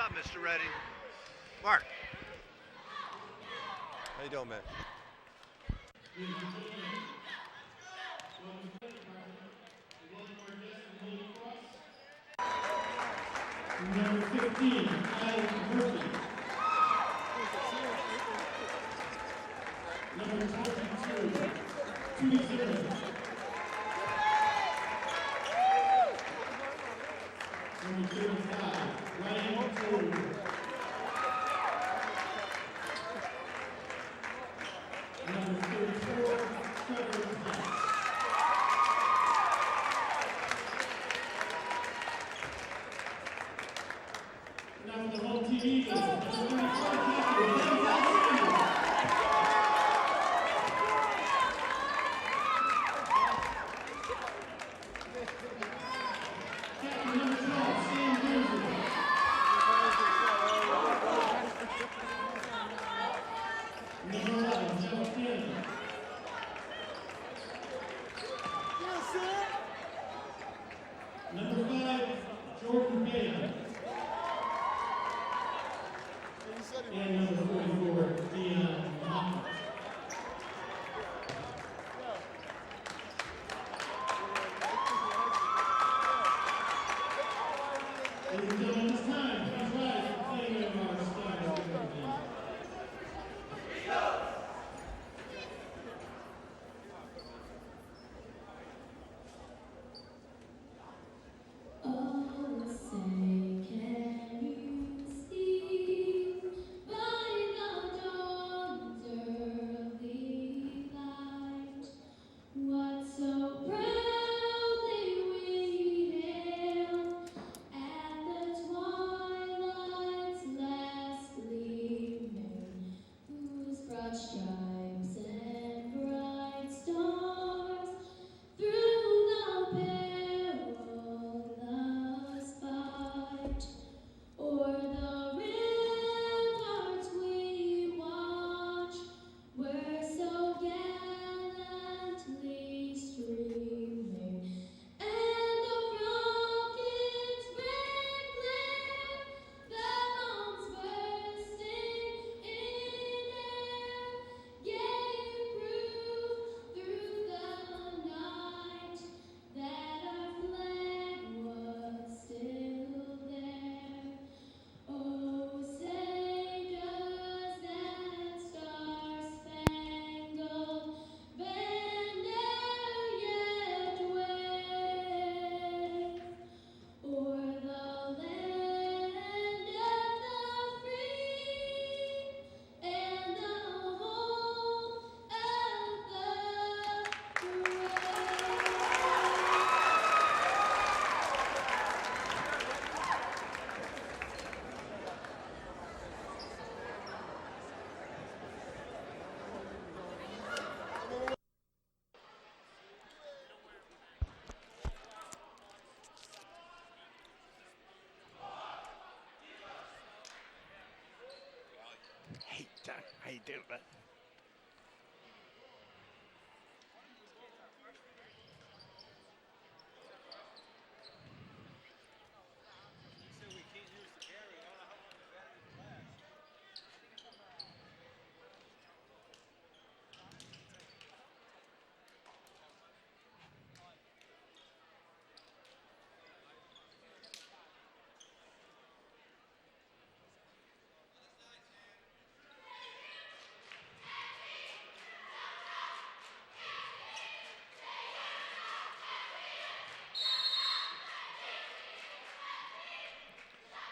up, Mr. Redding. Mark. How you doing, man? Number 15, Kyle Murphy. Number 22, Judy Zimmerman. Number 35, Ryan Toad. Number 34, Trevor Hess. Now for the home team Eagles, number 34, Captain number 12, Sam Guzman. Number 11, Jeff Cannon. Number 5, Jordan Bailey. And number 44, Dion Moffett. Ladies and gentlemen, this time, please rise for the playing of our stars. Oh, say, can you see by the dawn's early light what so proudly we hailed at the twilight's last gleaming, whose broad stripes and bright stars through the perilous fight o'er the ramparts we watch were so gallantly streaming, and the rocket's red glare, the bombs bursting in air, gave proof through the night that our flag was still there. Oh, say does that star-spangled banner yet wave o'er the land of the free and the home of the brave? Hey, Doc, how you doing, bud?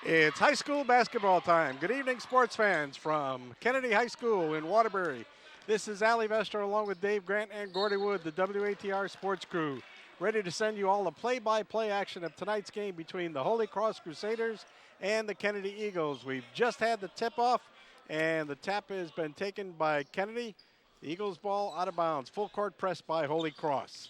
It's high school basketball time. Good evening, sports fans from Kennedy High School in Waterbury. This is Ali Vester along with Dave Grant and Gordy Wood, the WATR sports crew, ready to send you all the play-by-play action of tonight's game between the Holy Cross Crusaders and the Kennedy Eagles. We've just had the tip-off, and the tap has been taken by Kennedy. The Eagles ball out of bounds, full court press by Holy Cross.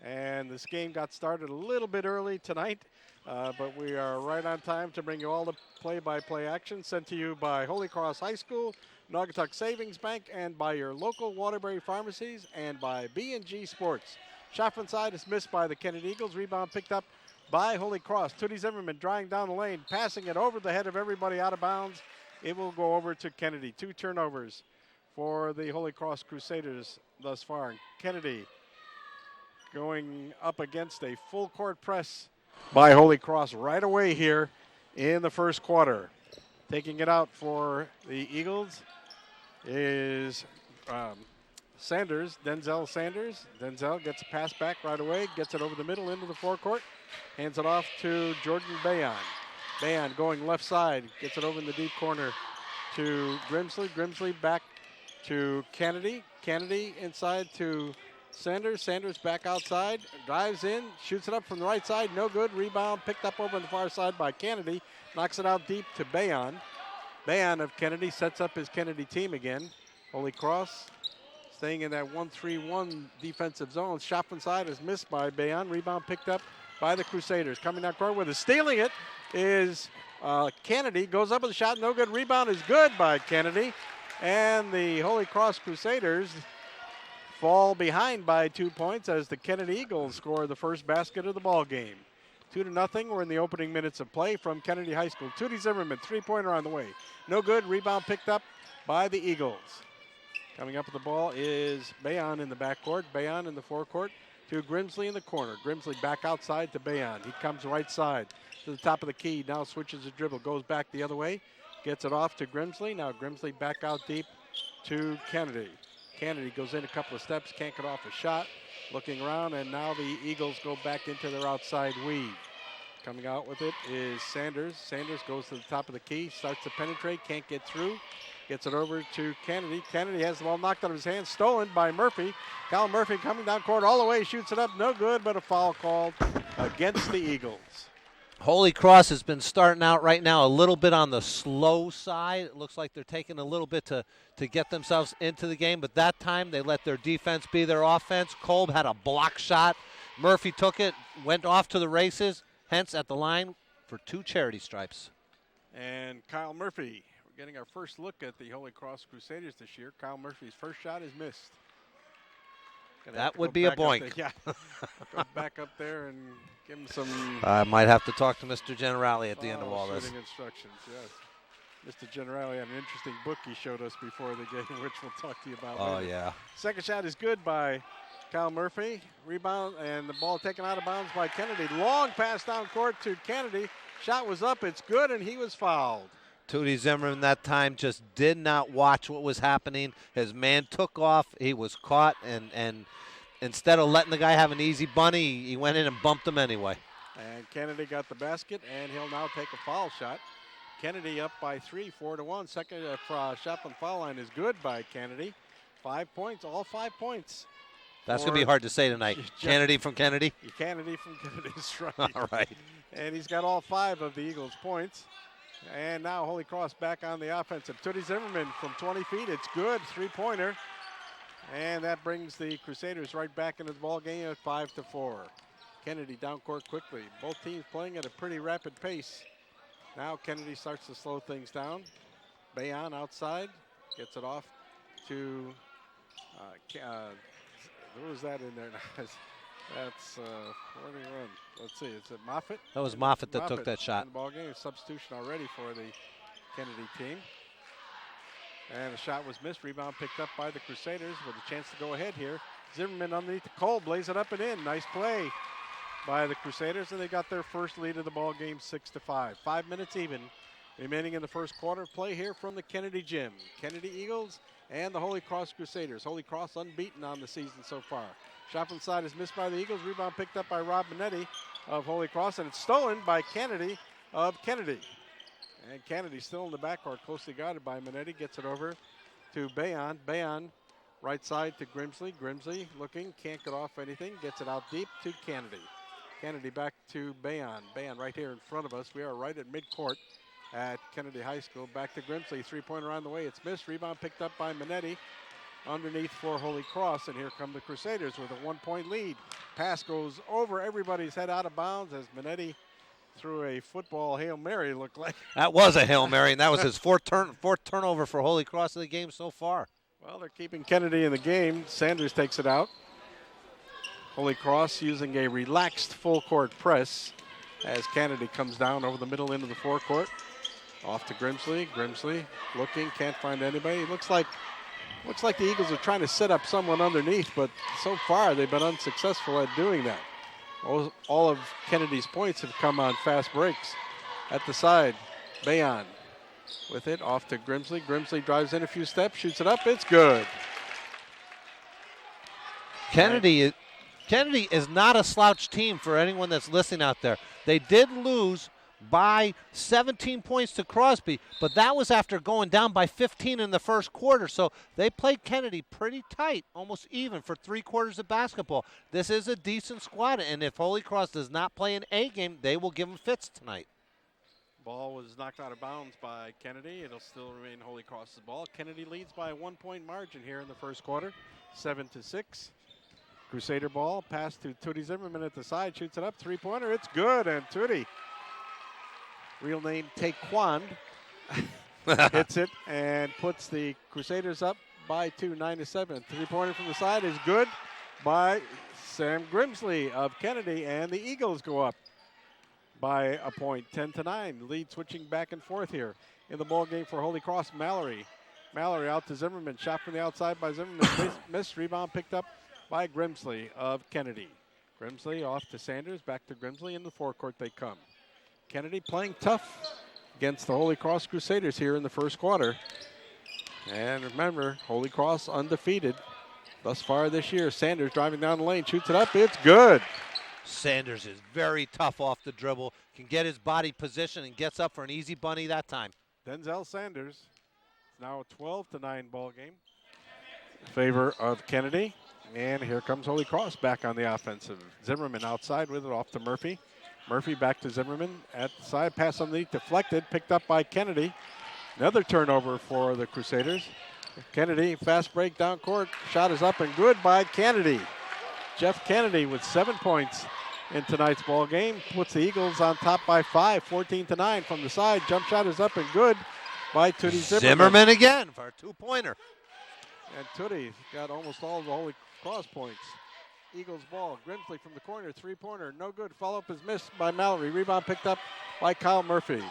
And this game got started a little bit early tonight. But we are right on time to bring you all the play-by-play action sent to you by Holy Cross High School, Naugatuck Savings Bank, and by your local Waterbury pharmacies, and by B&G Sports. Shot from side is missed by the Kennedy Eagles. Rebound picked up by Holy Cross. Tootie Zimmerman drawing down the lane, passing it over the head of everybody out of bounds. It will go over to Kennedy. 2 turnovers for the Holy Cross Crusaders thus far. Kennedy going up against a full court press by Holy Cross right away here in the first quarter. Taking it out for the Eagles is Sanders, Denzel Sanders. Denzel gets a pass back right away, gets it over the middle into the forecourt, hands it off to Jordan Bayon. Bayon going left side, gets it over in the deep corner to Grimsley. Grimsley back to Kennedy. Kennedy inside to Sanders. Sanders back outside, drives in, shoots it up from the right side, no good. Rebound picked up over on the far side by Kennedy, knocks it out deep to Bayon. Bayon of Kennedy sets up his Kennedy team again. Holy Cross staying in that 1-3-1 defensive zone. Shot from side is missed by Bayon. Rebound picked up by the Crusaders. Coming down court with it, stealing it is Kennedy. Goes up with a shot, no good. Rebound is good by Kennedy. And the Holy Cross Crusaders fall behind by 2 points as the Kennedy Eagles score the first basket of the ball game. 2-0. We're in the opening minutes of play from Kennedy High School. Tootie Zimmerman, three-pointer on the way. No good. Rebound picked up by the Eagles. Coming up with the ball is Bayon in the backcourt. Bayon in the forecourt to Grimsley in the corner. Grimsley back outside to Bayon. He comes right side to the top of the key. Now switches the dribble. Goes back the other way. Gets it off to Grimsley. Now Grimsley back out deep to Kennedy. Kennedy goes in a couple of steps. Can't get off a shot. Looking around, and now the Eagles go back into their outside weave. Coming out with it is Sanders. Sanders goes to the top of the key. Starts to penetrate. Can't get through. Gets it over to Kennedy. Kennedy has the ball knocked out of his hands, stolen by Murphy. Kyle Murphy coming down court all the way, shoots it up, no good, but a foul called against the Eagles. Holy Cross has been starting out right now a little bit on the slow side. It looks like they're taking a little bit to get themselves into the game, but that time they let their defense be their offense. Kolb had a block shot. Murphy took it, went off to the races, hence at the line for 2 charity stripes. And Kyle Murphy, we're getting our first look at the Holy Cross Crusaders this year. Kyle Murphy's first shot is missed. That would be a boink. Yeah, go back up there and give him some. I might have to talk to Mr. Generali at the end of all this. Shooting instructions, yes. Mr. Generali had an interesting book he showed us before the game, which we'll talk to you about later. Oh, yeah. Second shot is good by Kyle Murphy. Rebound, and the ball taken out of bounds by Kennedy. Long pass down court to Kennedy. Shot was up, it's good, and he was fouled. Tootie Zimmerman that time just did not watch what was happening. His man took off. He was caught, and instead of letting the guy have an easy bunny, he went in and bumped him anyway. And Kennedy got the basket, and he'll now take a foul shot. Kennedy up by 3, 4-1. Second shot from foul line is good by Kennedy. 5 points, all 5 points. That's going to be hard to say tonight. Kennedy from Kennedy? Kennedy from Kennedy is right. All right. And he's got all 5 of the Eagles' points. And now Holy Cross back on the offensive. Tootie Zimmerman from 20 feet. It's good. 3-pointer. And that brings the Crusaders right back into the ball game at 5-4. Kennedy down court quickly. Both teams playing at a pretty rapid pace. Now Kennedy starts to slow things down. Bayon outside. Gets it off to who was that in there? That's where did he run? Let's see. Is it Moffitt? That was Moffitt that took that shot. In the ball game. Substitution already for the Kennedy team. And the shot was missed. Rebound picked up by the Crusaders with a chance to go ahead here. Zimmerman underneath the Kolb, blaze it up and in. Nice play by the Crusaders, and they got their first lead of the ball game, 6-5. 5 minutes even remaining in the first quarter. Play here from the Kennedy Gym. Kennedy Eagles and the Holy Cross Crusaders. Holy Cross unbeaten on the season so far. Shot from side is missed by the Eagles. Rebound picked up by Rob Minetti of Holy Cross, and it's stolen by Kennedy of Kennedy. And Kennedy still in the backcourt, closely guarded by Minetti. Gets it over to Bayon. Bayon right side to Grimsley. Grimsley looking, can't get off anything. Gets it out deep to Kennedy. Kennedy back to Bayon. Bayon right here in front of us. We are right at midcourt at Kennedy High School. Back to Grimsley. 3-pointer on the way. It's missed. Rebound picked up by Minetti. Underneath for Holy Cross, and here come the Crusaders with a 1-point lead. Pass goes over everybody's head out of bounds as Minetti threw a football Hail Mary, looked like. That was a Hail Mary, and that was his fourth turnover for Holy Cross of the game so far. Well, they're keeping Kennedy in the game. Sanders takes it out. Holy Cross using a relaxed full court press. as Kennedy comes down over the middle into the forecourt. Off to Grimsley. Grimsley looking, can't find anybody. It looks like the Eagles are trying to set up someone underneath, but so far they've been unsuccessful at doing that. All of Kennedy's points have come on fast breaks. At the side, Bayon with it, off to Grimsley. Grimsley drives in a few steps, shoots it up, it's good. Kennedy is not a slouch team for anyone that's listening out there. They did lose by 17 points to Crosby, but that was after going down by 15 in the first quarter. So they played Kennedy pretty tight, almost even for 3 quarters of basketball. This is a decent squad, and if Holy Cross does not play an A game, they will give them fits tonight. Ball was knocked out of bounds by Kennedy. It'll still remain Holy Cross's ball. Kennedy leads by a 1-point margin here in the first quarter, 7-6. Crusader ball, pass to Tootie Zimmerman at the side, shoots it up, 3-pointer, it's good, and Tootie, real name Taekwon, hits it and puts the Crusaders up by 2, 9-7. 3-pointer from the side is good by Sam Grimsley of Kennedy, and the Eagles go up by a point, 10-9. Lead switching back and forth here in the ball game for Holy Cross. Mallory out to Zimmerman, shot from the outside by Zimmerman, missed, rebound picked up by Grimsley of Kennedy. Grimsley off to Sanders, back to Grimsley, in the forecourt they come. Kennedy playing tough against the Holy Cross Crusaders here in the first quarter. And remember, Holy Cross undefeated thus far this year. Sanders driving down the lane, shoots it up, it's good. Sanders is very tough off the dribble, can get his body positioned and gets up for an easy bunny that time. Denzel Sanders. It's now a 12-9 ball game in favor of Kennedy. And here comes Holy Cross back on the offensive. Zimmerman outside with it, off to Murphy. Murphy back to Zimmerman at the side, pass underneath, deflected, picked up by Kennedy. Another turnover for the Crusaders. Kennedy, fast break down court, shot is up and good by Kennedy. Jeff Kennedy with 7 points in tonight's ball game, puts the Eagles on top by 5, 14-9 from the side. Jump shot is up and good by Tootie Zimmerman. Zimmerman again for a 2-pointer. And Tootie got almost all of the Holy Cross points. Eagles ball, Grimsley from the corner, 3-pointer, no good. Follow-up is missed by Mallory. Rebound picked up by Kyle Murphy.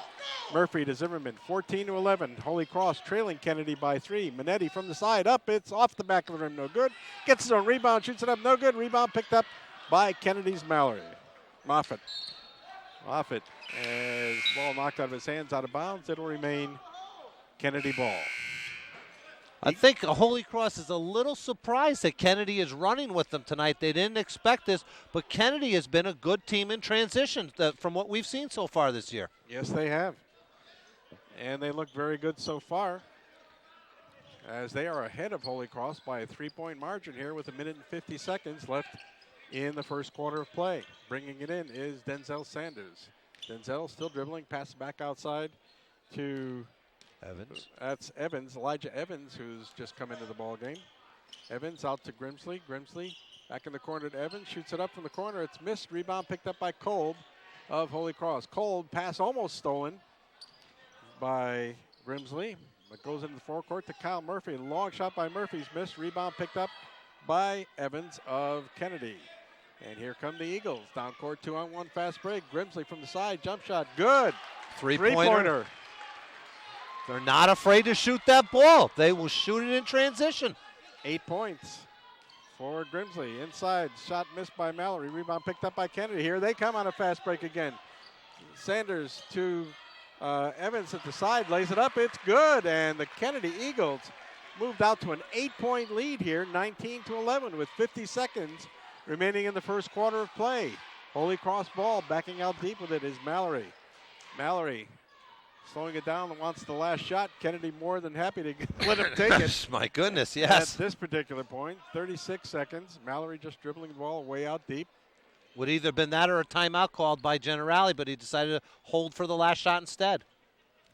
Murphy to Zimmerman, 14-11. Holy Cross trailing Kennedy by 3. Minetti from the side, up, it's off the back of the rim, no good. Gets his own rebound, shoots it up, no good. Rebound picked up by Kennedy's Mallory. Moffitt, as ball knocked out of his hands, out of bounds. It'll remain Kennedy ball. I think Holy Cross is a little surprised that Kennedy is running with them tonight. They didn't expect this, but Kennedy has been a good team in transition from what we've seen so far this year. Yes, they have. And they look very good so far, as they are ahead of Holy Cross by a 3-point margin here with 1 minute and 50 seconds left in the first quarter of play. Bringing it in is Denzel Sanders. Denzel still dribbling, pass back outside to Evans. That's Evans, Elijah Evans, who's just come into the ball game. Evans out to Grimsley. Grimsley back in the corner to Evans, shoots it up from the corner. It's missed. Rebound picked up by Kolb of Holy Cross. Kolb, pass almost stolen by Grimsley. It goes into the forecourt to Kyle Murphy. Long shot by Murphy's missed. Rebound picked up by Evans of Kennedy. And here come the Eagles. Down court, 2-on-1 fast break. Grimsley from the side, jump shot, good. Three-pointer. They're not afraid to shoot that ball. They will shoot it in transition. 8 points for Grimsley. Inside, shot missed by Mallory. Rebound picked up by Kennedy. Here they come on a fast break again. Sanders to Evans at the side, lays it up. It's good. And the Kennedy Eagles moved out to an 8-point lead here, 19-11 with 50 seconds remaining in the first quarter of play. Holy Cross ball, backing out deep with it is Mallory. Mallory slowing it down and wants the last shot. Kennedy more than happy to let him take it. My goodness, yes. At this particular point, 36 seconds. Mallory just dribbling the ball way out deep. Would either been that or a timeout called by Generali, but he decided to hold for the last shot instead.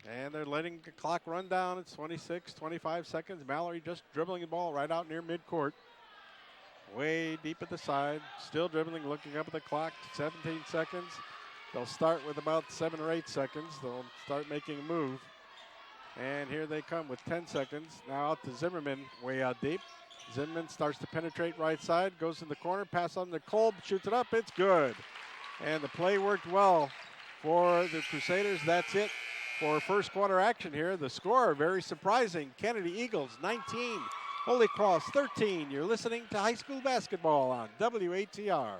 And they're letting the clock run down. It's 26, 25 seconds. Mallory just dribbling the ball right out near midcourt. Way deep at the side. Still dribbling, looking up at the clock. 17 seconds. They'll start with about 7 or 8 seconds. They'll start making a move. And here they come with 10 seconds. Now out to Zimmerman, way out deep. Zimmerman starts to penetrate right side, goes in the corner, pass on to Kolb, shoots it up, it's good. And the play worked well for the Crusaders. That's it for first quarter action here. The score, very surprising. Kennedy Eagles 19, Holy Cross 13. You're listening to high school basketball on WATR.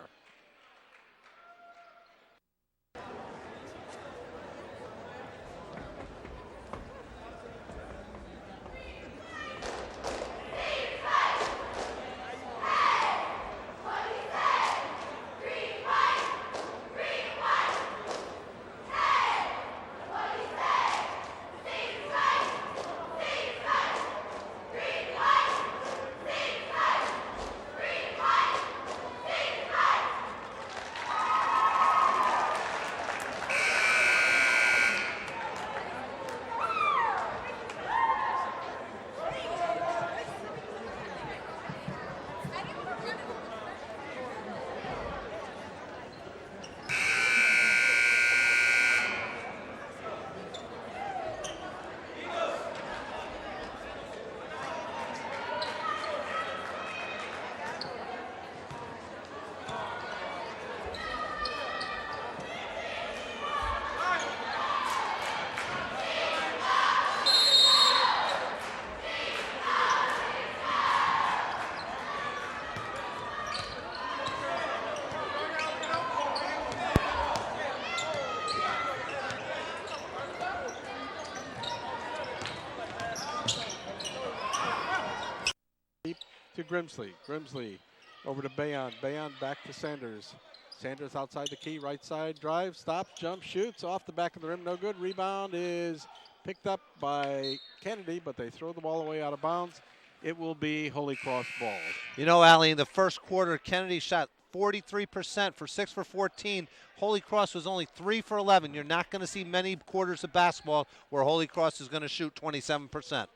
To Grimsley. Grimsley over to Bayon. Bayon back to Sanders. Sanders outside the key, right side, drive, stop, jump, shoots, off the back of the rim, no good. Rebound is picked up by Kennedy, but they throw the ball away out of bounds. It will be Holy Cross ball. You know, Allie, in the first quarter, Kennedy shot 43% for 6 for 14. Holy Cross was only 3 for 11. You're not going to see many quarters of basketball where Holy Cross is going to shoot 27%.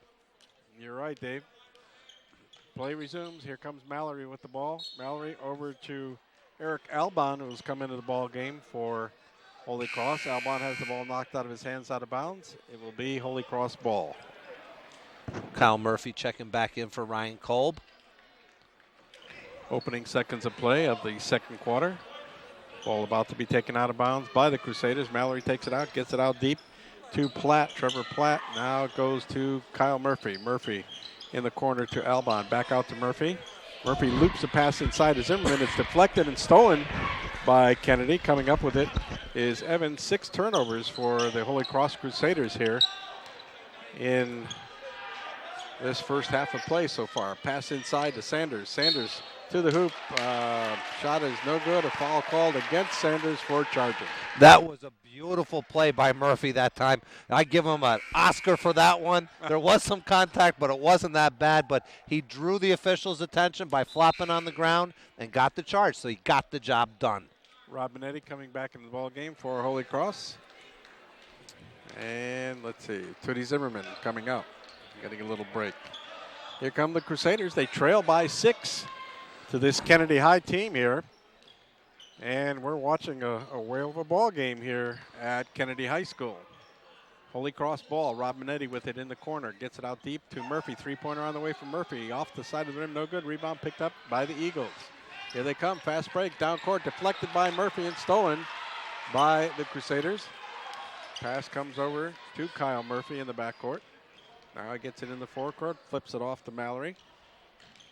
You're right, Dave. Play resumes. Here comes Mallory with the ball. Mallory over to Eric Albon, who's come into the ball game for Holy Cross. Albon has the ball knocked out of his hands out of bounds. It will be Holy Cross ball. Kyle Murphy checking back in for Ryan Kolb. Opening seconds of play of the second quarter. Ball about to be taken out of bounds by the Crusaders. Mallory takes it out, gets it out deep to Platt, Trevor Platt. Now it goes to Kyle Murphy. Murphy in the corner to Albon. Back out to Murphy. Murphy loops the pass inside to Zimmerman. It's deflected and stolen by Kennedy. Coming up with it is Evans. 6 turnovers for the Holy Cross Crusaders here in this first half of play so far. Pass inside to Sanders. Sanders to the hoop. Shot is no good. A foul called against Sanders for charging. That was a beautiful play by Murphy that time. I give him an Oscar for that one. There was some contact, but it wasn't that bad. But he drew the officials' attention by flopping on the ground and got the charge, so he got the job done. Rob Minetti coming back in the ball game for Holy Cross. And let's see, Tootie Zimmerman coming up, getting a little break. Here come the Crusaders. They trail by 6 to this Kennedy High team here. And we're watching a whale of a ball game here at Kennedy High School. Holy Cross ball. Rob Minetti with it in the corner. Gets it out deep to Murphy. Three-pointer on the way from Murphy. Off the side of the rim, no good. Rebound picked up by the Eagles. Here they come. Fast break. Down court. Deflected by Murphy and stolen by the Crusaders. Pass comes over to Kyle Murphy in the backcourt. Now he gets it in the forecourt. Flips it off to Mallory.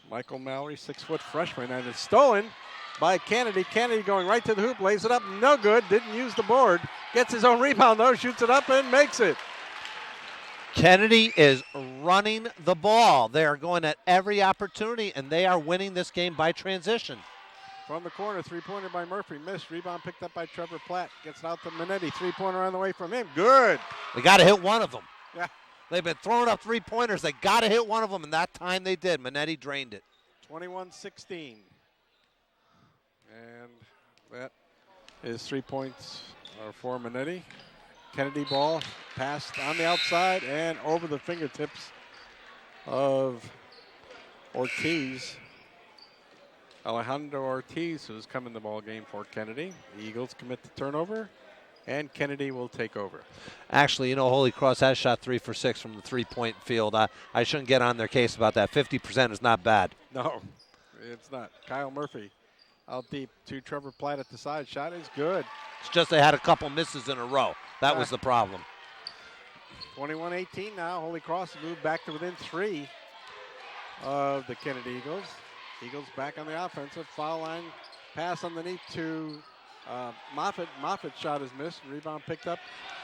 Michael Mallory, 6-foot freshman, and it's stolen by Kennedy. Kennedy going right to the hoop, lays it up, no good, didn't use the board. Gets his own rebound though, shoots it up and makes it. Kennedy is running the ball. They are going at every opportunity, and they are winning this game by transition. From the corner, three-pointer by Murphy, missed. Rebound picked up by Trevor Platt. Gets it out to Minetti, three-pointer on the way from him. Good. They got to hit one of them. Yeah. They've been throwing up three-pointers. They got to hit one of them, and that time they did. Minetti drained it. 21-16. And that is 3 points for Minetti. Kennedy ball passed on the outside and over the fingertips of Ortiz. Alejandro Ortiz, who's come in the ball game for Kennedy. The Eagles commit the turnover, and Kennedy will take over. Actually, you know, Holy Cross has shot 3 for 6 from the three-point field. I shouldn't get on their case about that. 50% is not bad. No, it's not. Kyle Murphy out deep to Trevor Platt at the side. Shot is good. It's just they had a couple misses in a row. That was the problem. 21-18 now. Holy Cross moved back to within 3 of the Kennedy Eagles. Eagles back on the offensive. Foul line pass underneath to Moffitt. Moffitt's shot is missed. Rebound picked up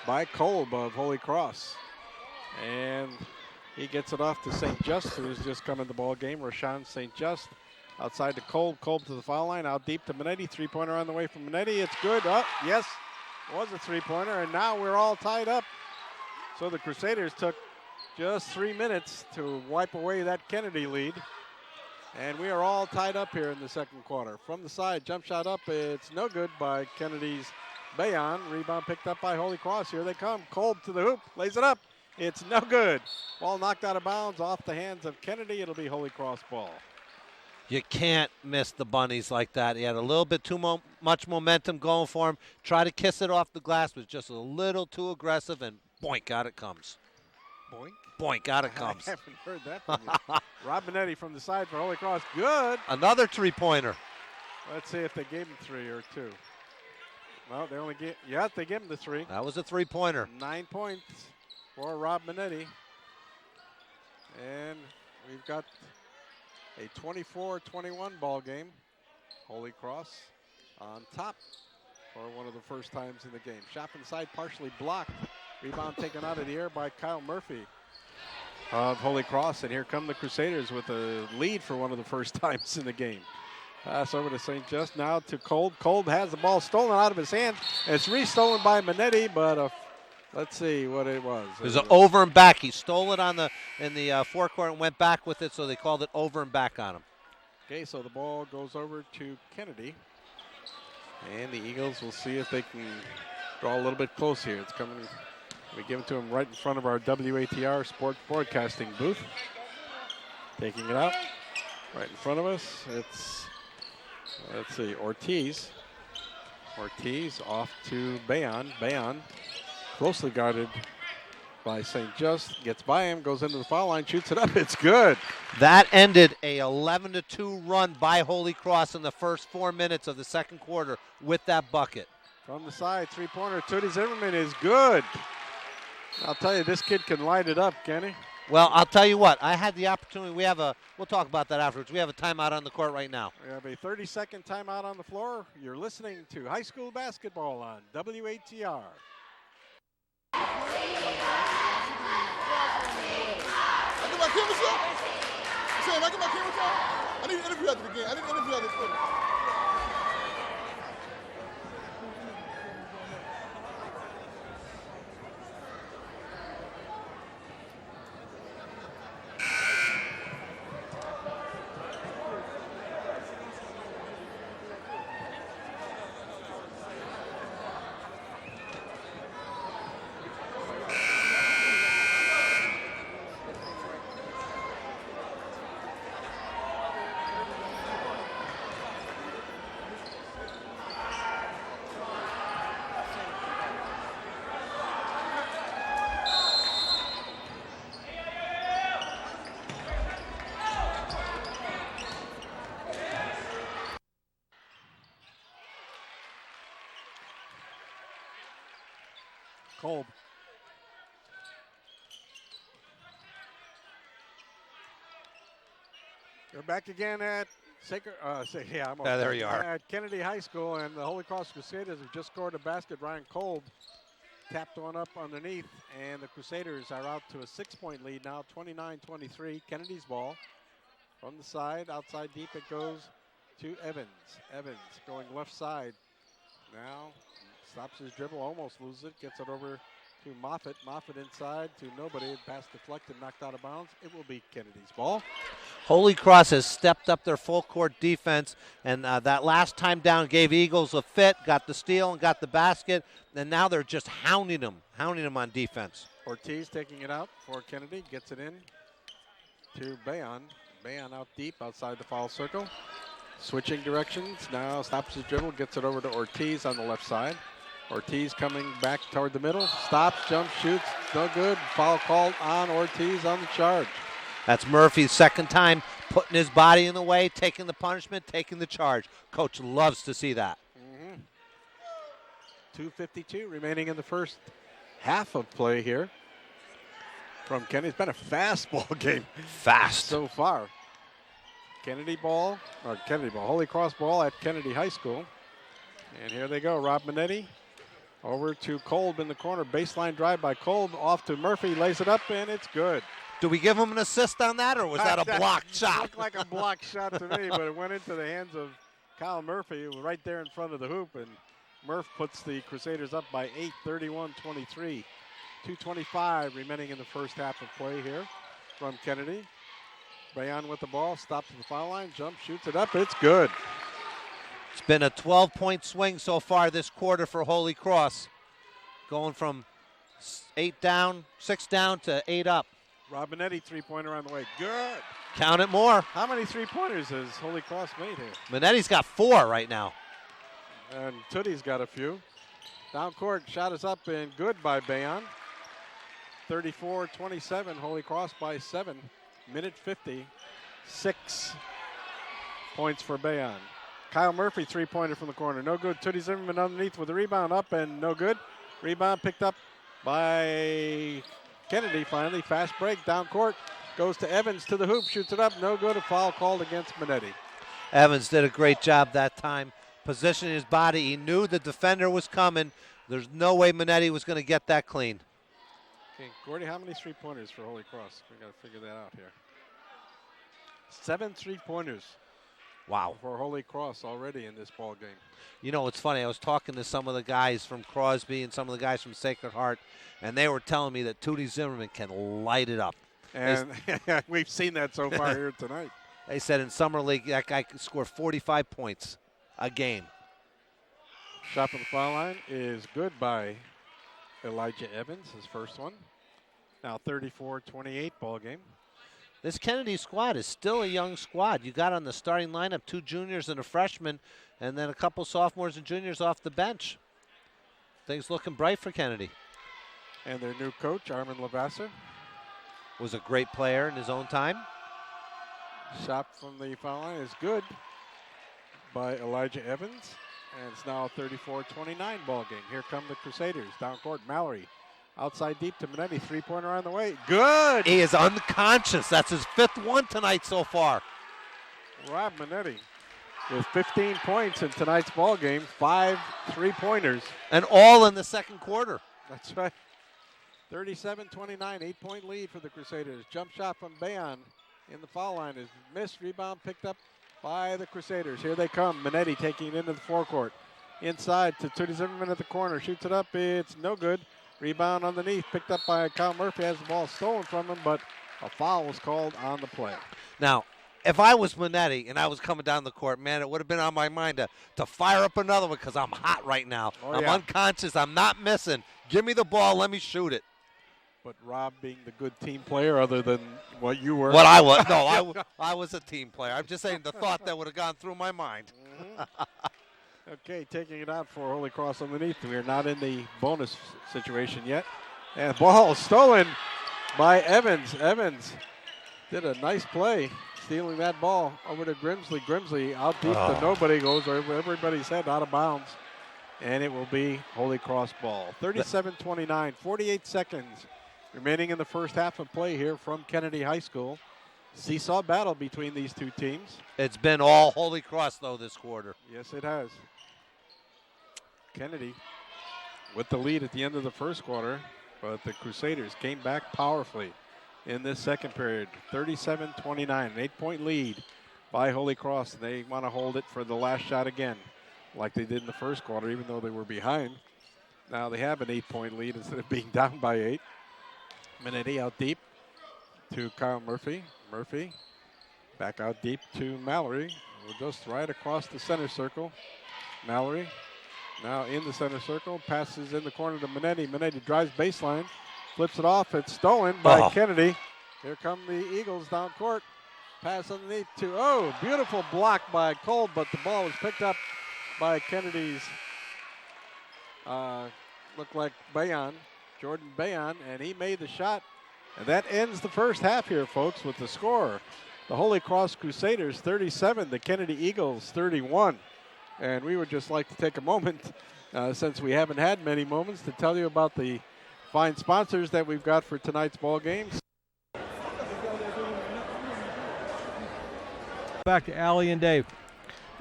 by Kolb of Holy Cross. And he gets it off to St. Just, who's just come in the ball game. Rashawn St. Just outside to Kolb. Kolb to the foul line. Out deep to Minetti. Three-pointer on the way from Minetti. It's good. Oh, yes, was a three-pointer. And now we're all tied up. So the Crusaders took just 3 minutes to wipe away that Kennedy lead. And we are all tied up here in the second quarter. From the side, jump shot up. It's no good by Kennedy's Bayon. Rebound picked up by Holy Cross. Here they come. Kolb to the hoop. Lays it up. It's no good. Ball knocked out of bounds off the hands of Kennedy. It'll be Holy Cross ball. You can't miss the bunnies like that. He had a little bit too much momentum going for him. Try to kiss it off the glass, was just a little too aggressive, and boink, out it comes. Boink? Boink, out it comes. I haven't heard that from you. Rob Minetti from the side for Holy Cross. Good. Another three-pointer. Let's see if they gave him 3 or 2. Well, they only gave, yeah, they gave him the 3. That was a three-pointer. 9 points for Rob Minetti. And we've got a 24-21 ball game. Holy Cross on top for one of the first times in the game. Shot from the side partially blocked. Rebound taken out of the air by Kyle Murphy of Holy Cross. And here come the Crusaders with a lead for one of the first times in the game. Pass over to St. Just, now to Kolb. Kolb has the ball stolen out of his hand. It's re-stolen by Minetti, but let's see what it was. It was an over and back. He stole it in the forecourt and went back with it, so they called it over and back on him. Okay, so the ball goes over to Kennedy. And the Eagles will see if they can draw a little bit close here. It's coming. We give it to him right in front of our WATR sports broadcasting booth. Taking it out right in front of us. It's, let's see, Ortiz. Ortiz off to Bayon. Bayon closely guarded by St. Just. Gets by him, goes into the foul line, shoots it up. It's good. That ended a 11-2 run by Holy Cross in the first 4 minutes of the second quarter with that bucket. From the side, three-pointer, Tootie Zimmerman is good. I'll tell you, this kid can light it up, Kenny. Well, I'll tell you what. I had the opportunity. We'll talk about that afterwards. We have a timeout on the court right now. We have a 30-second timeout on the floor. You're listening to high school basketball on WATR. I get my camera shot? Sam, I get my camera shot? I need to interview after the game. I need to interview after the game. Kolb. We're back again at there you are. At Kennedy High School, and the Holy Cross Crusaders have just scored a basket. Ryan Kolb tapped one up underneath, and the Crusaders are out to a 6-point lead now, 29-23. Kennedy's ball from the side, outside deep it goes to Evans. Evans going left side. Now stops his dribble, almost loses it, gets it over to Moffitt. Moffitt inside to nobody. Pass deflected, knocked out of bounds. It will be Kennedy's ball. Holy Cross has stepped up their full court defense, and that last time down gave Eagles a fit, got the steal and got the basket, and now they're just hounding them on defense. Ortiz taking it out for Kennedy, gets it in to Bayon. Bayon out deep outside the foul circle. Switching directions, now stops his dribble, gets it over to Ortiz on the left side. Ortiz coming back toward the middle, stops, jump, shoots, no good. Foul called on Ortiz on the charge. That's Murphy's second time putting his body in the way, taking the punishment, taking the charge. Coach loves to see that. 2:52 remaining in the first half of play here from Kennedy. It's been a fast ball game Fast. so far. Kennedy ball, Holy Cross ball at Kennedy High School. And here they go, Rob Minetti over to Kolb in the corner. Baseline drive by Kolb, off to Murphy, lays it up, and it's good. Do we give him an assist on that, or was that a blocked shot? It looked like a blocked shot to me, but it went into the hands of Kyle Murphy, who was right there in front of the hoop, and Murph puts the Crusaders up by 8, 31-23. 2:25 remaining in the first half of play here from Kennedy. Bayon with the ball, stops at the foul line, jumps, shoots it up, it's good. It's been a 12-point swing so far this quarter for Holy Cross, going from 6 down to 8 up. Robinetti three-pointer on the way, good. Count it more. How many three-pointers has Holy Cross made here? Minetti's got 4 right now. And Tootie's got a few. Down court, shot is up and good by Bayon. 34-27, Holy Cross by 7. Minute 50, 6 points for Bayon. Kyle Murphy, three-pointer from the corner. No good. Tootie Zimmerman underneath with the rebound up and no good. Rebound picked up by Kennedy finally. Fast break, down court. Goes to Evans to the hoop, shoots it up. No good. A foul called against Minetti. Evans did a great job that time, positioning his body. He knew the defender was coming. There's no way Minetti was going to get that clean. Okay, Gordy, how many three-pointers for Holy Cross? We got to figure that out here. 7 three-pointers. Wow. For Holy Cross already in this ball game. You know, it's funny. I was talking to some of the guys from Crosby and some of the guys from Sacred Heart, and they were telling me that Tootie Zimmerman can light it up. And we've seen that so far here tonight. They said in Summer League that guy could score 45 points a game. Shot from the foul line is good by Elijah Evans, his first one. Now 34-28 ball game. This Kennedy squad is still a young squad. You got on the starting lineup 2 juniors and a freshman, and then a couple sophomores and juniors off the bench. Things looking bright for Kennedy. And their new coach, Armin Lavasser. Was a great player in his own time. Shot from the foul line is good by Elijah Evans. And it's now a 34-29 ball game. Here come the Crusaders. Down court, Mallory. Outside deep to Minetti. Three-pointer on the way. Good! He is unconscious. That's his 5th one tonight so far. Rob Minetti with 15 points in tonight's ball game. 5 three-pointers. And all in the second quarter. That's right. 37-29, 8-point lead for the Crusaders. Jump shot from Bayon in the foul line is missed. Rebound picked up by the Crusaders. Here they come. Minetti taking it into the forecourt. Inside to Tootie Zimmerman at the corner. Shoots it up. It's no good. Rebound underneath. Picked up by Kyle Murphy. Has the ball stolen from him, but a foul was called on the play. Now, if I was Minetti and I was coming down the court, man, it would have been on my mind to fire up another one because I'm hot right now. I'm unconscious. I'm not missing. Give me the ball. Let me shoot it. But Rob being the good team player other than what you were. What I was. No, I was a team player. I'm just saying the thought that would have gone through my mind. Okay, taking it out for Holy Cross underneath. We are not in the bonus situation yet. And the ball stolen by Evans. Evans did a nice play, stealing that ball over to Grimsley. Grimsley out deep to nobody, goes over everybody's head out of bounds. And it will be Holy Cross ball. 37-29, 48 seconds remaining in the first half of play here from Kennedy High School. Seesaw battle between these two teams. It's been all Holy Cross, though, this quarter. Yes, it has. Kennedy with the lead at the end of the first quarter, but the Crusaders came back powerfully in this second period. 37-29, an 8-point lead by Holy Cross. They want to hold it for the last shot again, like they did in the first quarter, even though they were behind. Now they have an 8-point lead instead of being down by 8. Minetti out deep to Kyle Murphy. Murphy back out deep to Mallory. Just right across the center circle. Mallory now in the center circle. Passes in the corner to Minetti. Minetti drives baseline. Flips it off. It's stolen by Kennedy. Here come the Eagles down court. Pass underneath to, beautiful block by Cole, but the ball was picked up by Kennedy's, looked like Bayon, Jordan Bayon, and he made the shot. And that ends the first half here, folks, with the score. The Holy Cross Crusaders 37, the Kennedy Eagles 31. And we would just like to take a moment since we haven't had many moments, to tell you about the fine sponsors that we've got for tonight's ball games. Back to Allie and Dave.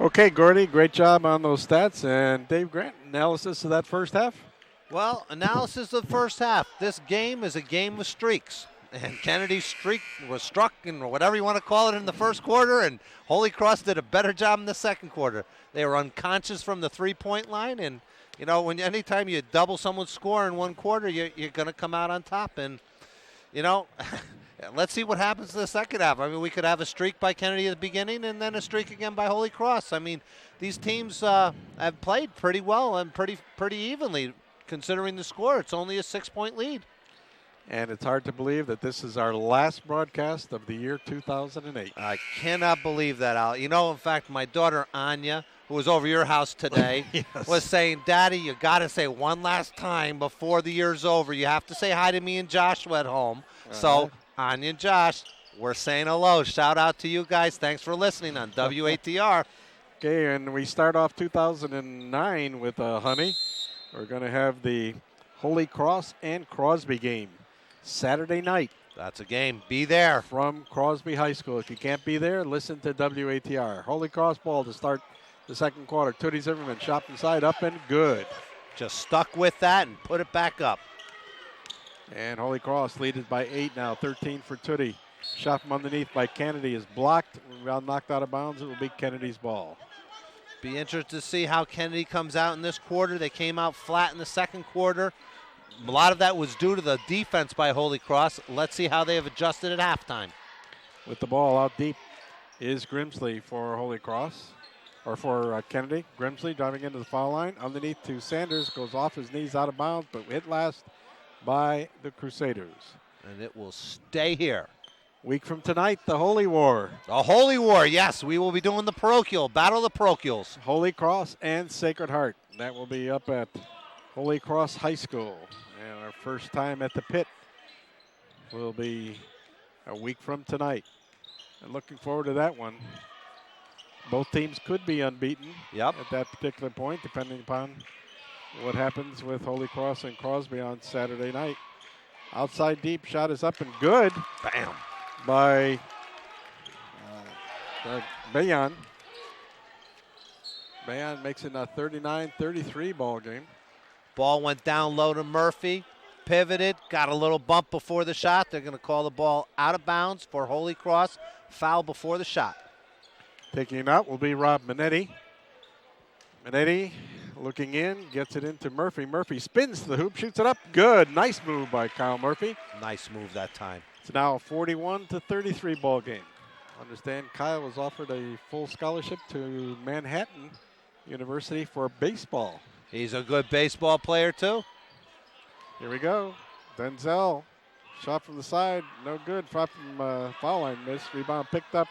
Okay, Gordy, great job on those stats. And Dave Grant, analysis of that first half? Well, analysis of the first half. This game is a game of streaks. And Kennedy's streak was struck, and whatever you want to call it, in the first quarter, and Holy Cross did a better job in the second quarter. They were unconscious from the three-point line, and, you know, anytime you double someone's score in one quarter, you're going to come out on top. And, you know, let's see what happens in the second half. I mean, we could have a streak by Kennedy at the beginning and then a streak again by Holy Cross. I mean, these teams have played pretty well and pretty evenly, considering the score. It's only a 6-point lead. And it's hard to believe that this is our last broadcast of the year 2008. I cannot believe that, Al. You know, in fact, my daughter Anya, who was over your house today, Yes. was saying, Daddy, you got to say one last time before the year's over. You have to say hi to me and Joshua at home. So, Anya and Josh, we're saying hello. Shout out to you guys. Thanks for listening on WATR. Okay, and we start off 2009 with Honey. We're going to have the Holy Cross and Crosby game Saturday night. That's a game. Be there. From Crosby High School. If you can't be there, listen to WATR. Holy Cross ball to start the second quarter. Tootie Zimmerman shot inside, up and good. Just stuck with that and put it back up. And Holy Cross leads it by 8 now, 13 for Tootie. Shot from underneath by Kennedy is blocked. Rebound knocked out of bounds. It will be Kennedy's ball. Be interested to see how Kennedy comes out in this quarter. They came out flat in the second quarter. A lot of that was due to the defense by Holy Cross. Let's see how they have adjusted at halftime. With the ball out deep is Grimsley for Holy Cross, or for Kennedy. Grimsley driving into the foul line. Underneath to Sanders, goes off his knees out of bounds, but hit last by the Crusaders. And it will stay here. Week from tonight, the Holy War. The Holy War, yes. We will be doing the parochial, Battle of the Parochials. Holy Cross and Sacred Heart. That will be up at Holy Cross High School. And our first time at the pit will be a week from tonight. And looking forward to that one. Both teams could be unbeaten at that particular point, depending upon what happens with Holy Cross and Crosby on Saturday night. Outside deep, shot is up and good. Bam. By Bayan. Bayan makes it a 39-33 ball game. Ball went down low to Murphy. Pivoted, got a little bump before the shot. They're going to call the ball out of bounds for Holy Cross. Foul before the shot. Taking it out will be Rob Minetti. Minetti looking in, gets it into Murphy. Murphy spins to the hoop, shoots it up. Good. Nice move by Kyle Murphy. Nice move that time. It's now a 41-33 ball game. Understand Kyle was offered a full scholarship to Manhattan University for baseball. He's a good baseball player, too. Here we go. Denzel, shot from the side, no good. Shot from foul line, miss. Rebound picked up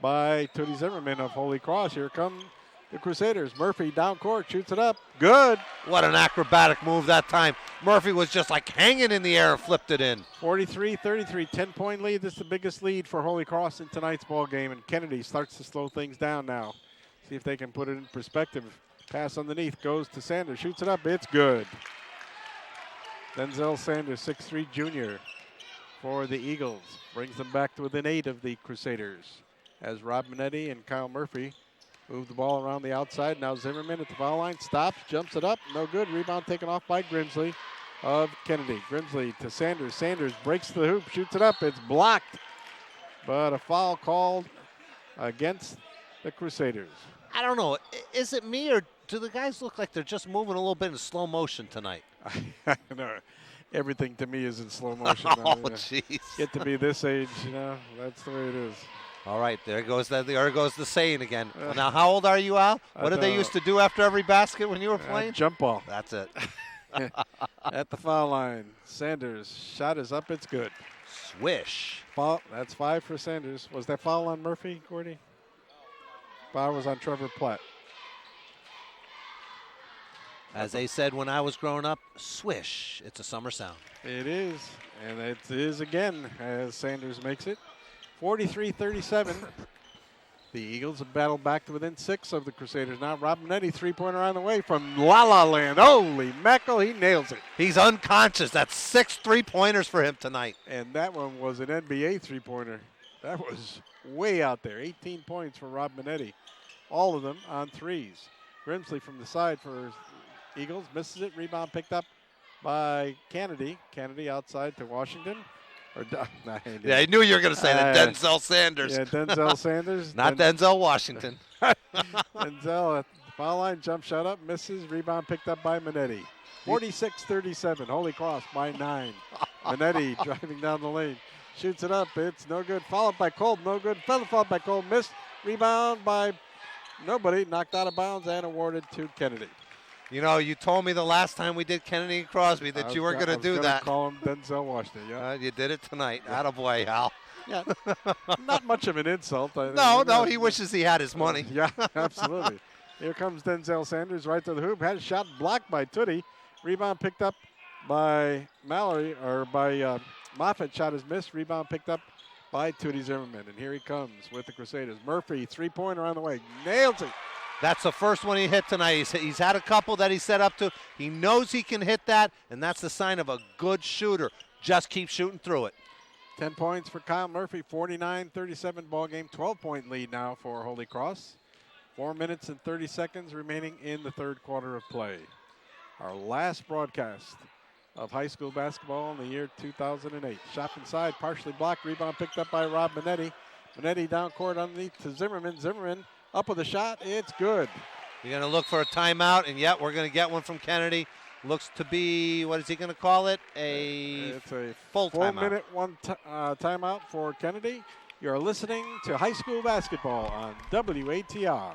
by Tootie Zimmerman of Holy Cross. Here come the Crusaders. Murphy down court, shoots it up. Good. What an acrobatic move that time. Murphy was just like hanging in the air and flipped it in. 43-33, 10-point lead. This is the biggest lead for Holy Cross in tonight's ball game, and Kennedy starts to slow things down now. See if they can put it in perspective. Pass underneath, goes to Sanders, shoots it up. It's good. Denzel Sanders, 6'3" junior for the Eagles. Brings them back to within 8 of the Crusaders. As Rob Minetti and Kyle Murphy move the ball around the outside. Now Zimmerman at the foul line, stops, jumps it up, no good. Rebound taken off by Grimsley of Kennedy. Grimsley to Sanders. Sanders breaks the hoop, shoots it up. It's blocked, but a foul called against the Crusaders. I don't know. Is it me, or do the guys look like they're just moving a little bit in slow motion tonight? I know. Everything to me is in slow motion. Oh, now. jeez. Get to be this age, that's the way it is. All right, there goes the saying again. Now, how old are you, Al? What did they used to do after every basket when you were playing? Jump ball. That's it. At the foul line, Sanders' shot is up. It's good. Swish. Foul. That's 5 for Sanders. Was that foul on Murphy, Gordy? Foul was on Trevor Platt. As they said when I was growing up, swish. It's a summer sound. It is, and it is again as Sanders makes it. 43-37. The Eagles have battled back to within 6 of the Crusaders. Now Rob Minetti, three-pointer on the way from La La Land. Holy mackerel, he nails it. He's unconscious. That's 6 3-pointers for him tonight. And that one was an NBA three-pointer. That was way out there. 18 points for Rob Minetti. All of them on threes. Grimsley from the side for Eagles. Misses it. Rebound picked up by Kennedy. Kennedy outside to Washington. Yeah, I knew you were going to say that. Denzel Sanders. Yeah, Denzel Sanders. Not Denzel Washington. Denzel at the foul line. Jump shot up. Misses. Rebound picked up by Minetti. 46-37. Holy Cross by 9. Minetti driving down the lane. Shoots it up. It's no good. Followed by Kolb. No good. Followed by Kolb. Missed. Rebound by nobody. Knocked out of bounds and awarded to Kennedy. You know, you told me the last time we did Kennedy and Crosby that you were going to do that. Call him Denzel Washington. Yeah. You did it tonight. Attaboy, Hal. Yeah. Not much of an insult. No, he wishes he had his money. Yeah, absolutely. Here comes Denzel Sanders right to the hoop. Had a shot blocked by Tootie. Rebound picked up by Mallory, or by Moffitt. Shot is missed. Rebound picked up by Tootie Zimmerman. And here he comes with the Crusaders. Murphy, three-pointer on the way. Nails it. That's the first one he hit tonight. He's had a couple that he set up to. He knows he can hit that, and that's the sign of a good shooter. Just keep shooting through it. 10 points for Kyle Murphy, 49-37 ball game. 12-point lead now for Holy Cross. 4 minutes and 30 seconds remaining in the third quarter of play. Our last broadcast of high school basketball in the year 2008. Shot inside, partially blocked. Rebound picked up by Rob Minetti. Minetti down court underneath to Zimmerman. Zimmerman up with a shot. It's good. You're going to look for a timeout, and yet we're going to get one from Kennedy. Looks to be, what is he going to call it? It's a full timeout. 4-minute timeout for Kennedy. You're listening to high school basketball on WATR.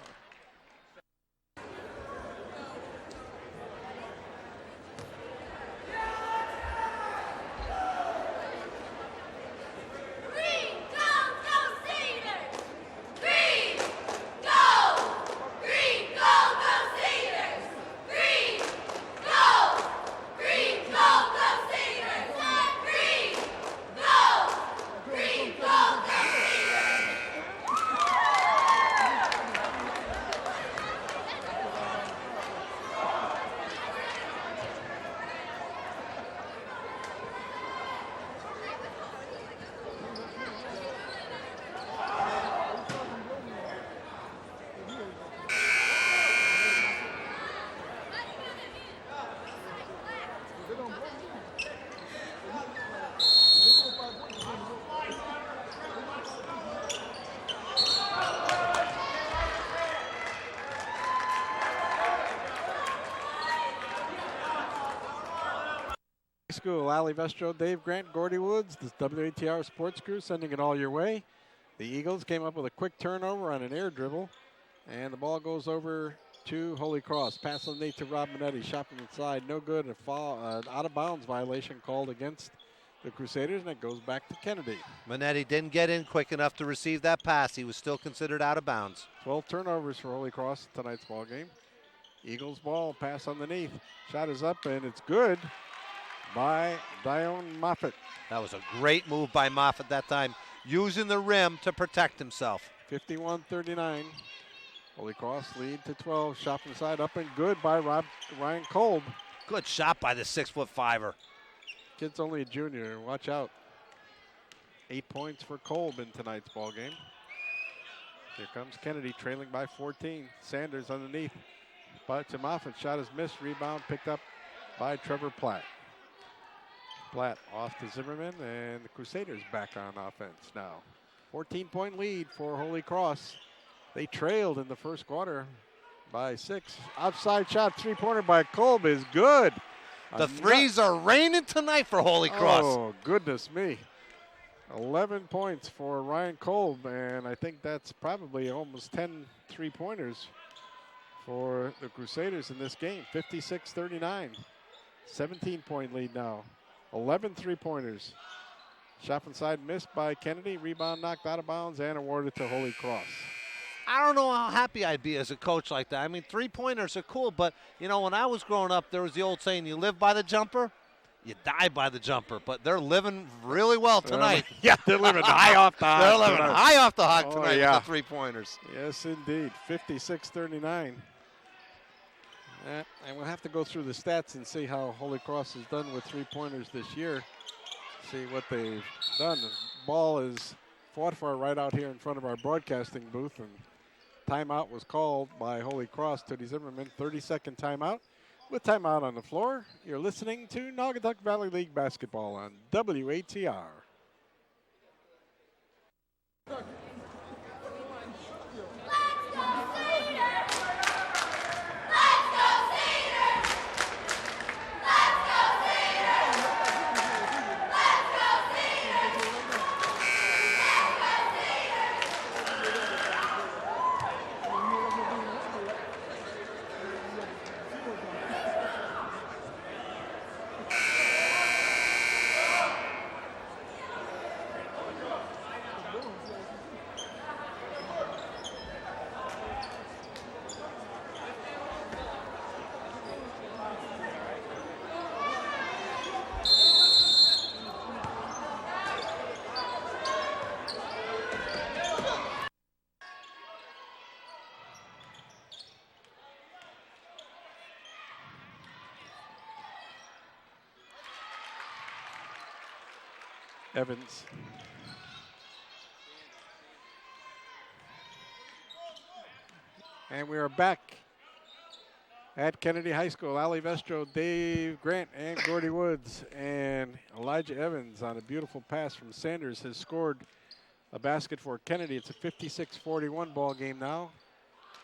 School, Ali Vestro, Dave Grant, Gordy Woods, the WATR sports crew sending it all your way. The Eagles came up with a quick turnover on an air dribble, and the ball goes over to Holy Cross. Pass on Nate to Rob Minetti, shot from the side, no good. A foul, out of bounds violation called against the Crusaders, and it goes back to Kennedy. Minetti didn't get in quick enough to receive that pass. He was still considered out of bounds. 12 turnovers for Holy Cross in tonight's ball game. Eagles ball, pass underneath. Shot is up, and it's good by Dione Moffitt. That was a great move by Moffitt that time, using the rim to protect himself. 51-39. Holy Cross lead to 12. Shot from the side, up and good by Ryan Kolb. Good shot by the 6'5". Kid's only a junior. Watch out. 8 points for Kolb in tonight's ball game. Here comes Kennedy trailing by 14. Sanders underneath. But to Moffitt. Shot is missed. Rebound picked up by Trevor Platt. Platt off to Zimmerman, and the Crusaders back on offense now. 14-point lead for Holy Cross. They trailed in the first quarter by 6. Outside shot, three-pointer by Kolb is good. The threes are raining tonight for Holy Cross. Oh, goodness me. 11 points for Ryan Kolb, and I think that's probably almost 10 three-pointers for the Crusaders in this game. 56-39. 17-point lead now. 11 three-pointers. Shot inside missed by Kennedy. Rebound knocked out of bounds and awarded to Holy Cross. I don't know how happy I'd be as a coach like that. I mean, three-pointers are cool, but, you know, when I was growing up, there was the old saying, you live by the jumper, you die by the jumper. But they're living really well tonight. Yeah, they're living high off the hog. They're living tonight. high off the hog Oh, tonight yeah. with the three-pointers. Yes, indeed. 56-39. And we'll have to go through the stats and see how Holy Cross has done with three-pointers this year. See what they've done. The ball is fought for right out here in front of our broadcasting booth, and timeout was called by Holy Cross. Tootie Zimmerman, 30-second timeout. With timeout on the floor, you're listening to Naugatuck Valley League basketball on WATR. Evans. And we are back at Kennedy High School. Ali Vestro, Dave Grant, and Gordy Woods. And Elijah Evans on a beautiful pass from Sanders has scored a basket for Kennedy. It's a 56-41 ball game now.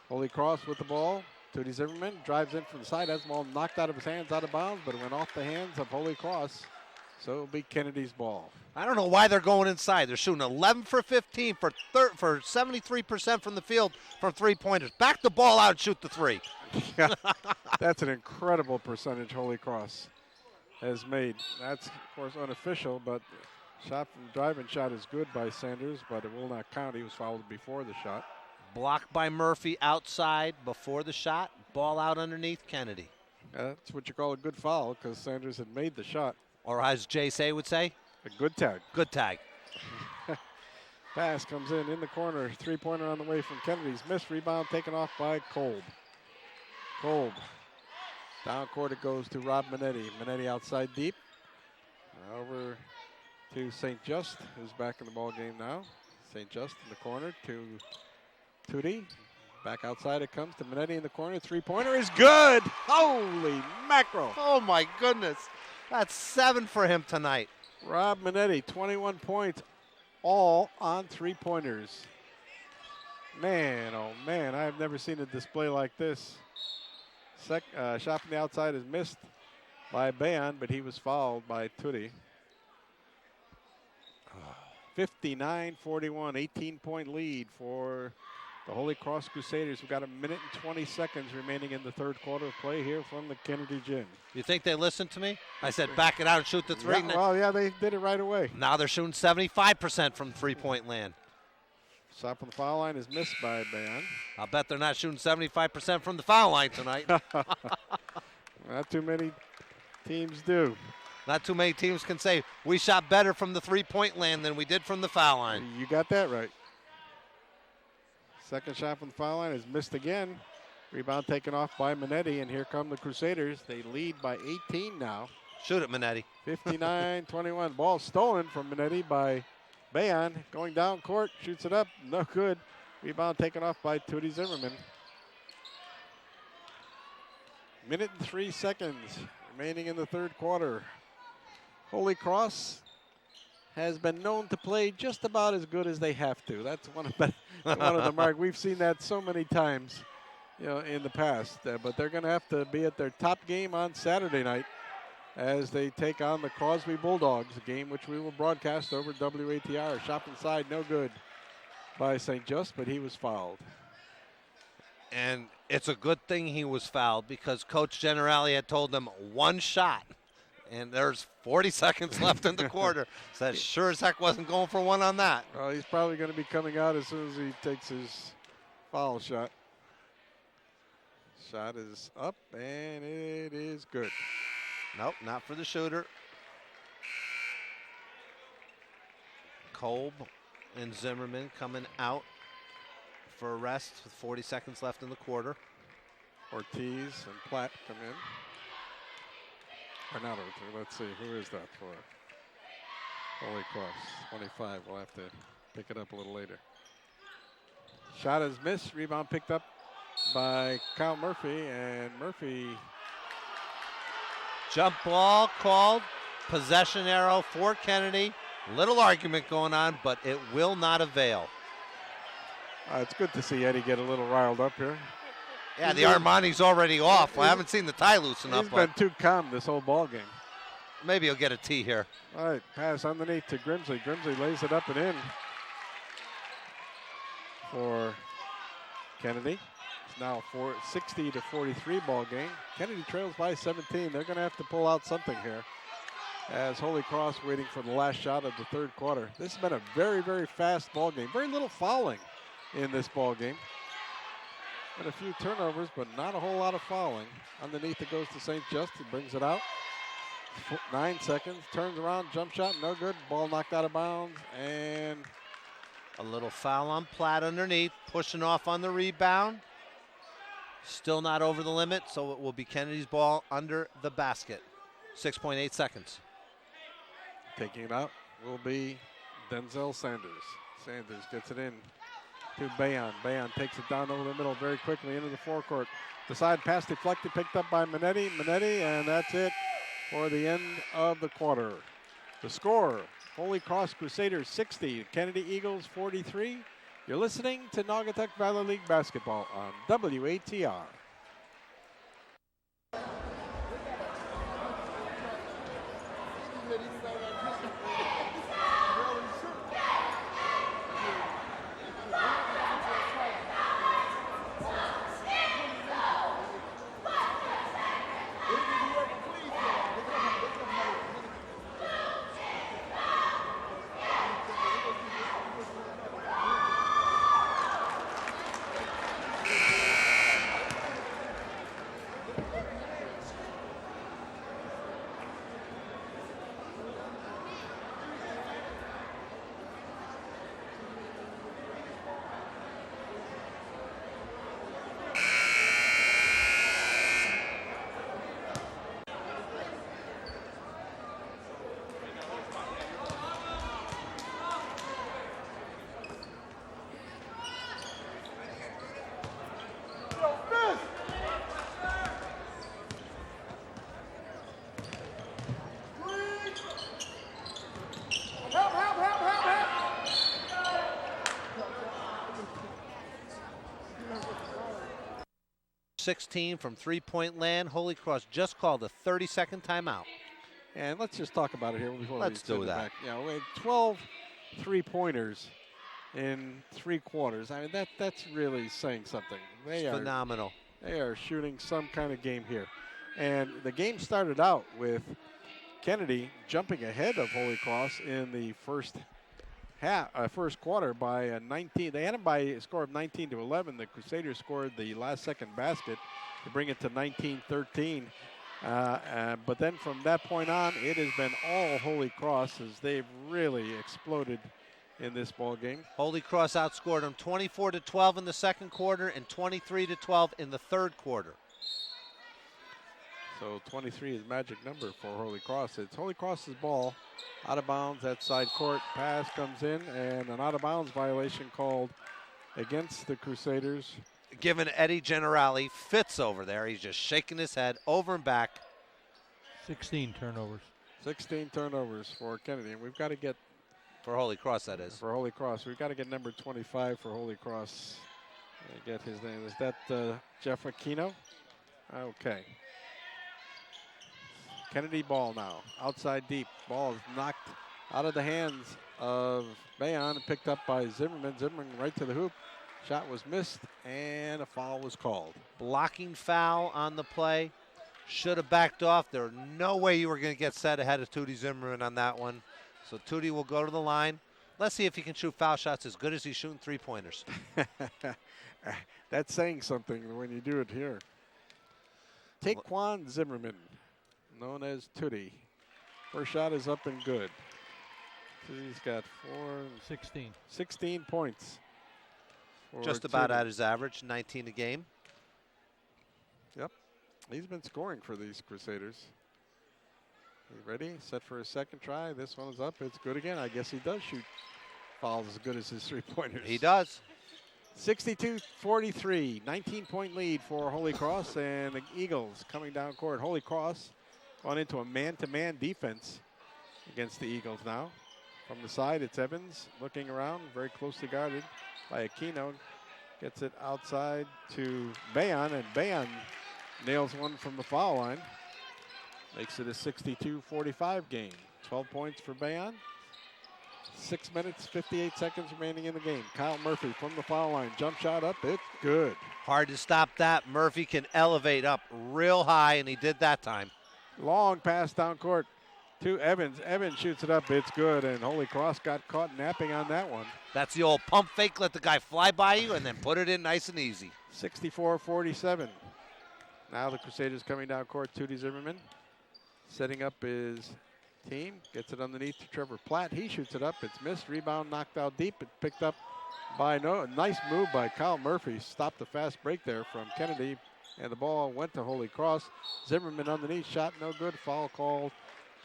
Holy Cross with the ball. Tootie Zimmerman drives in from the side, has the ball knocked out of his hands, out of bounds, but it went off the hands of Holy Cross. So it'll be Kennedy's ball. I don't know why they're going inside. They're shooting 11 for 15 for 73% from the field from three-pointers. Back the ball out and shoot the three. Yeah, that's an incredible percentage Holy Cross has made. That's, of course, unofficial, but shot from driving shot is good by Sanders, but it will not count. He was fouled before the shot. Blocked by Murphy outside before the shot. Ball out underneath Kennedy. That's what you call a good foul because Sanders had made the shot. Or as Jay Say would say, A good tag. good tag. Pass comes in the corner. Three-pointer on the way from Kennedy's. Missed rebound taken off by Kolb. Kolb. Down court it goes to Rob Minetti. Minetti outside deep. Over to St. Just, who's back in the ball game now. St. Just in the corner to Tootie. Back outside it comes to Minetti in the corner. Three-pointer is good. Holy mackerel. Oh, my goodness. That's 7 for him tonight. Rob Minetti, 21 points, all on three-pointers. Man, oh man, I've never seen a display like this. Shot from the outside is missed by Bayan, but he was fouled by Tootie. 59-41, 18-point lead for the Holy Cross Crusaders. We've got a minute and 20 seconds remaining in the third quarter of play here from the Kennedy Gym. You think they listened to me? I said back it out and shoot the three. Yeah, well, yeah, they did it right away. Now they're shooting 75% from three-point land. Shot from the foul line is missed by Bayan. I'll bet they're not shooting 75% from the foul line tonight. Not too many teams do. Not too many teams can say, we shot better from the three-point land than we did from the foul line. You got that right. Second shot from the foul line is missed again. Rebound taken off by Minetti, and here come the Crusaders. They lead by 18 now. Shoot it, Minetti. 59-21. Ball stolen from Minetti by Bayan. Going down court, shoots it up, no good. Rebound taken off by Tootie Zimmerman. Minute and 3 seconds remaining in the third quarter. Holy Cross has been known to play just about as good as they have to. That's one of the mark. We've seen that so many times, in the past. But they're going to have to be at their top game on Saturday night as they take on the Crosby Bulldogs, a game which we will broadcast over WATR. Shot inside, no good by St. Just, but he was fouled. And it's a good thing he was fouled because Coach Generali had told them one shot. And there's 40 seconds left in the quarter. So that sure as heck wasn't going for one on that. Well, he's probably going to be coming out as soon as he takes his foul shot. Shot is up, and it is good. Nope, not for the shooter. Kolb and Zimmerman coming out for a rest with 40 seconds left in the quarter. Ortiz and Platt come in. Or not Ortiz. Let's see. Who is that for? Holy Cross. 25. We'll have to pick it up a little later. Shot is missed. Rebound picked up by Kyle Murphy. And Murphy. Jump ball called. Possession arrow for Kennedy. Little argument going on, but it will not avail. It's good to see Eddie get a little riled up here. Yeah, the Armani's already off. I haven't seen the tie loosen up. He's been too calm this whole ball game. Maybe he'll get a tee here. All right, pass underneath to Grimsley. Grimsley lays it up and in for Kennedy. It's now 60 to 43 ball game. Kennedy trails by 17. They're going to have to pull out something here as Holy Cross waiting for the last shot of the third quarter. This has been a very, very fast ball game. Very little fouling in this ball game. And a few turnovers, but not a whole lot of fouling. Underneath it goes to St. Just. He brings it out. 9 seconds. Turns around. Jump shot. No good. Ball knocked out of bounds. And a little foul on Platt underneath. Pushing off on the rebound. Still not over the limit, so it will be Kennedy's ball under the basket. 6.8 seconds. Taking it out will be Denzel Sanders. Sanders gets it in to Bayon. Bayon takes it down over the middle very quickly into the forecourt. The side pass deflected, picked up by Minetti. Minetti, and that's it for the end of the quarter. The score, Holy Cross Crusaders 60, Kennedy Eagles 43. You're listening to Naugatuck Valley League Basketball on WATR. .16 from three-point land. Holy Cross just called a 30-second timeout. And let's just talk about it here before Let's do that. Back. Yeah, we had 12 three-pointers in 3 quarters. I mean, that's really saying something. It's phenomenal. They are shooting some kind of game here. And the game started out with Kennedy jumping ahead of Holy Cross in the first quarter by 19. They had them by a score of 19 to 11. The Crusaders scored the last-second basket to bring it to 19-13. But then from that point on, it has been all Holy Cross as they've really exploded in this ball game. Holy Cross outscored them 24 to 12 in the second quarter and 23 to 12 in the third quarter. So 23 is magic number for Holy Cross. It's Holy Cross's ball. Out of bounds at side court. Pass comes in and an out of bounds violation called against the Crusaders. Given Eddie Generali fits over there. He's just shaking his head over and back. 16 turnovers. 16 turnovers for Kennedy. And we've got to get. For Holy Cross, that is. For Holy Cross. We've got to get number 25 for Holy Cross. Get his name. Is that Jeff Aquino? Okay. Kennedy ball now. Outside deep. Ball is knocked out of the hands of Bayon and picked up by Zimmerman. Zimmerman right to the hoop. Shot was missed and a foul was called. Blocking foul on the play. Should have backed off. There was no way you were going to get set ahead of Tootie Zimmerman on that one. So Tootie will go to the line. Let's see if he can shoot foul shots as good as he's shooting three-pointers. That's saying something when you do it here. Taquan Zimmerman, known as Tootie. First shot is up and good. He's got 16. points. Just about at his average, 19 a game. Yep. He's been scoring for these Crusaders. He ready? Set for his second try. This one is up. It's good again. I guess he does shoot fouls as good as his three-pointers. He does. 62-43, 19-point lead for Holy Cross, and the Eagles coming down court. Holy Cross gone into a man-to-man defense against the Eagles now. From the side, it's Evans looking around, very closely guarded by Aquino. Gets it outside to Bayon, and Bayon nails one from the foul line. Makes it a 62-45 game. 12 points for Bayon. 6 minutes, 58 seconds remaining in the game. Kyle Murphy from the foul line. Jump shot up. It's good. Hard to stop that. Murphy can elevate up real high, and he did that time. Long pass down court to Evans. Evans shoots it up. It's good. And Holy Cross got caught napping on that one. That's the old pump fake. Let the guy fly by you and then put it in nice and easy. 64-47. Now the Crusaders coming down court. Tootie Zimmerman setting up his team. Gets it underneath to Trevor Platt. He shoots it up. It's missed. Rebound knocked out deep. It's picked up by nice move by Kyle Murphy. Stopped the fast break there from Kennedy. And the ball went to Holy Cross. Zimmerman underneath. Shot no good. Foul called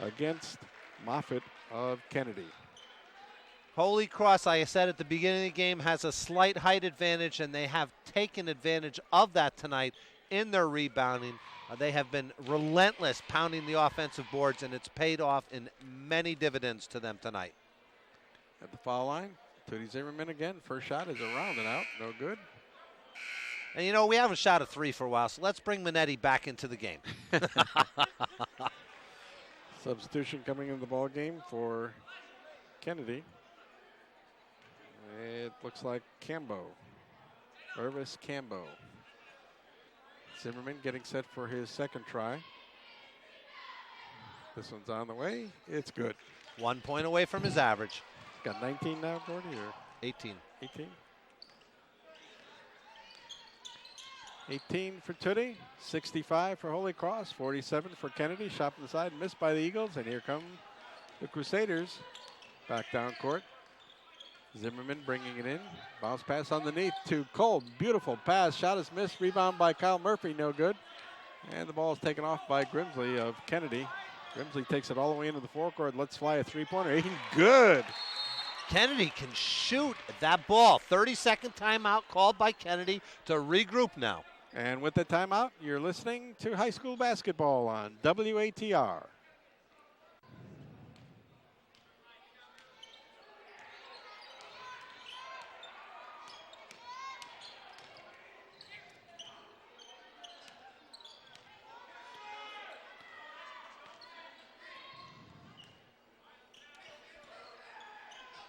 against Moffitt of Kennedy. Holy Cross, like I said at the beginning of the game, has a slight height advantage, and they have taken advantage of that tonight in their rebounding. They have been relentless pounding the offensive boards, and it's paid off in many dividends to them tonight. At the foul line, Tootie Zimmerman again. First shot is around and out. No good. And, you know, we haven't shot a three for a while, so let's bring Minetti back into the game. Substitution coming in the ball game for Kennedy. It looks like Cambo. Irvis Cambo. Zimmerman getting set for his second try. This one's on the way. It's good. 1 point away from his average. Got 19 now, Gordy, or 18. 18? 18 for Tootie, 65 for Holy Cross, 47 for Kennedy. Shot from the side, missed by the Eagles, and here come the Crusaders back down court. Zimmerman bringing it in. Bounce pass underneath to Cole. Beautiful pass. Shot is missed. Rebound by Kyle Murphy. No good. And the ball is taken off by Grimsley of Kennedy. Grimsley takes it all the way into the forecourt. Let's fly a three-pointer. Good. Kennedy can shoot that ball. 30-second timeout called by Kennedy to regroup now. And with the timeout, you're listening to high school basketball on WATR.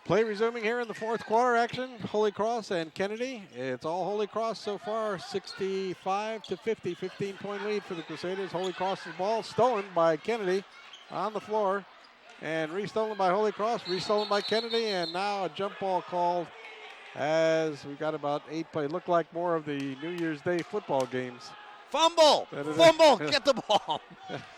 Play resuming here in the fourth quarter action. Holy Cross and Kennedy. It's all Holy Cross so far, 65-50, 15-point lead for the Crusaders. Holy Cross's ball stolen by Kennedy on the floor and restolen by Holy Cross, restolen by Kennedy, and now a jump ball called as we got about 8 play. Looked like more of the New Year's Day football games. Fumble! Fumble! Get the ball!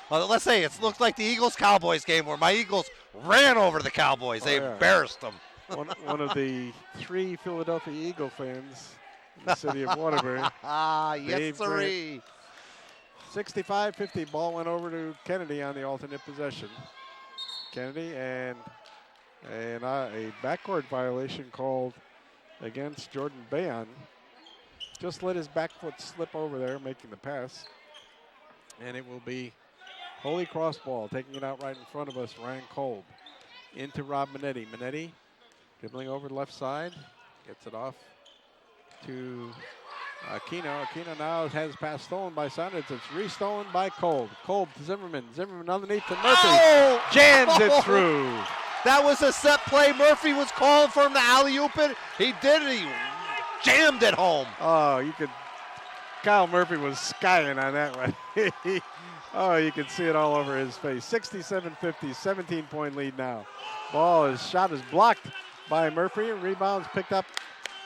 Well, let's say it looks like the Eagles-Cowboys game where my Eagles ran over the Cowboys. They embarrassed them. one of the 3 Philadelphia Eagle fans in the city of Waterbury. Yes, sirree. 65-50. Ball went over to Kennedy on the alternate possession. Kennedy and a backcourt violation called against Jordan Bayon. Just let his back foot slip over there, making the pass. And it will be Holy Cross ball, taking it out right in front of us, Ryan Kolb. Into Rob Minetti. Minetti dribbling over the left side, gets it off to Aquino. Aquino now has his pass stolen by Saunders. It's restolen by Kolb. Kolb to Zimmerman. Zimmerman underneath to Murphy. Oh! Jams it through. That was a set play. Murphy was calling for him to alley-oop it. He did it. He jammed it home. Oh, you could. Kyle Murphy was skying on that one. Oh, you can see it all over his face. 67-50, 17-point lead now. Shot is blocked by Murphy. Rebounds picked up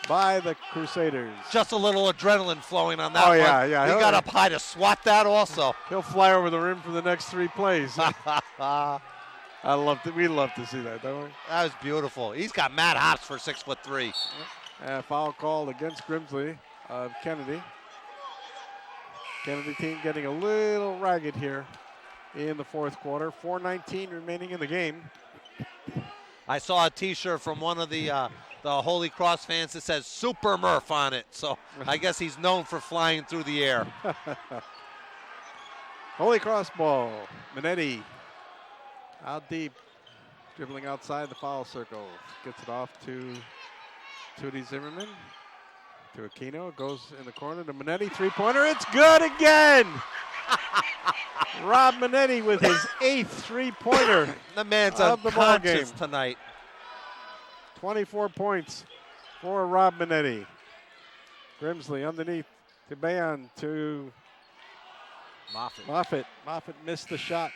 by the Crusaders. Just a little adrenaline flowing on that one. Yeah. He got up high to swat that also. He'll fly over the rim for the next 3 plays. We love to see that, don't we? That was beautiful. He's got mad hops for 6'3". Foul called against Grimsley of Kennedy. Kennedy team getting a little ragged here in the fourth quarter. 4:19 remaining in the game. I saw a T-shirt from one of the Holy Cross fans that says Super Murph on it. So I guess he's known for flying through the air. Holy Cross ball. Minetti out deep, dribbling outside the foul circle. Gets it off to Tootie Zimmerman. To Aquino, goes in the corner to Minetti, three-pointer. It's good again. Rob Minetti with his 8th three-pointer. The man's of the ball game unconscious tonight. 24 points for Rob Minetti. Grimsley underneath to Bayon to Moffitt. Moffitt missed the shot.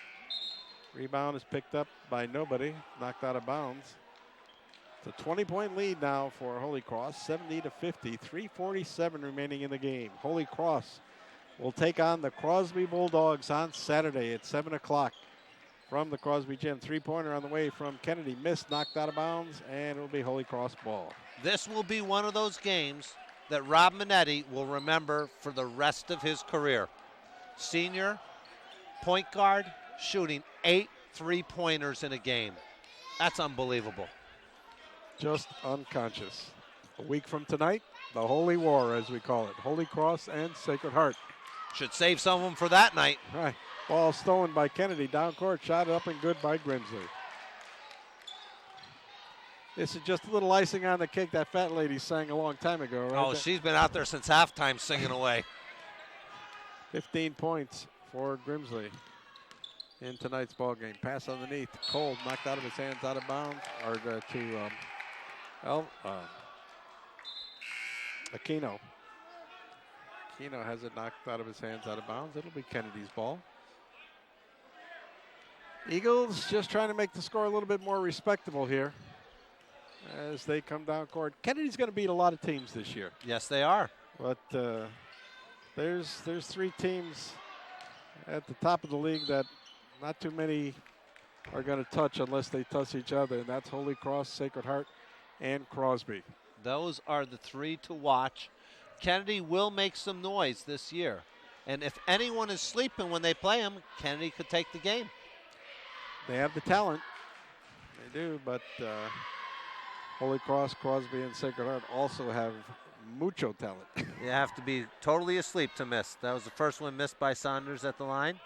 Rebound is picked up by nobody. Knocked out of bounds. It's a 20-point lead now for Holy Cross, 70-50. 3:47 remaining in the game. Holy Cross will take on the Crosby Bulldogs on Saturday at 7 o'clock from the Crosby Gym. Three-pointer on the way from Kennedy. Missed, knocked out of bounds, and it will be Holy Cross ball. This will be one of those games that Rob Minetti will remember for the rest of his career. Senior, point guard, shooting 8 three-pointers in a game. That's unbelievable. Just unconscious. A week from tonight, the Holy War, as we call it. Holy Cross and Sacred Heart. Should save some of them for that night. Right. Ball stolen by Kennedy. Down court, shot up and good by Grimsley. This is just a little icing on the cake that fat lady sang a long time ago, right? Oh, she's been out there since halftime singing away. 15 points for Grimsley in tonight's ball game. Pass underneath. Cole knocked out of his hands, out of bounds, or to Aquino. Aquino has it knocked out of his hands, out of bounds. It'll be Kennedy's ball. Eagles just trying to make the score a little bit more respectable here as they come down court. Kennedy's going to beat a lot of teams this year. Yes, they are. But there's 3 teams at the top of the league that not too many are going to touch unless they touch each other, and that's Holy Cross, Sacred Heart, and Crosby. Those are the 3 to watch. Kennedy will make some noise this year. And if anyone is sleeping when they play him, Kennedy could take the game. They have the talent. They do, but Holy Cross, Crosby, and Sacred Heart also have mucho talent. You have to be totally asleep to miss. That was the first one missed by Saunders at the line.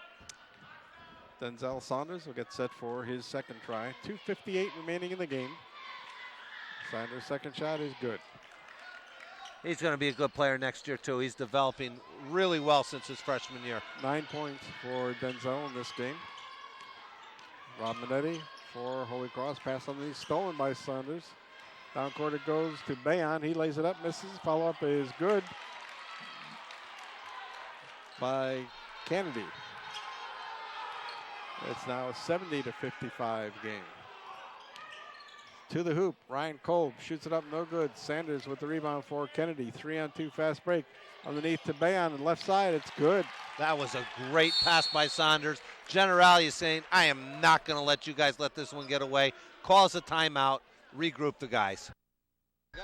Denzel Saunders will get set for his second try. 2:58 remaining in the game. Saunders' second shot is good. He's going to be a good player next year, too. He's developing really well since his freshman year. 9 points for Denzel in this game. Rob Minetti for Holy Cross. Pass on the stolen by Saunders. Down court it goes to Bayon. He lays it up, misses. Follow-up is good by Kennedy. It's now a 70-55 game. To the hoop, Ryan Kolb shoots it up, no good. Sanders with the rebound for Kennedy. 3-on-2 fast break. Underneath to Bayon and left side, it's good. That was a great pass by Saunders. Generali is saying, I am not going to let you guys let this one get away. Calls a timeout, regroup the guys. Go.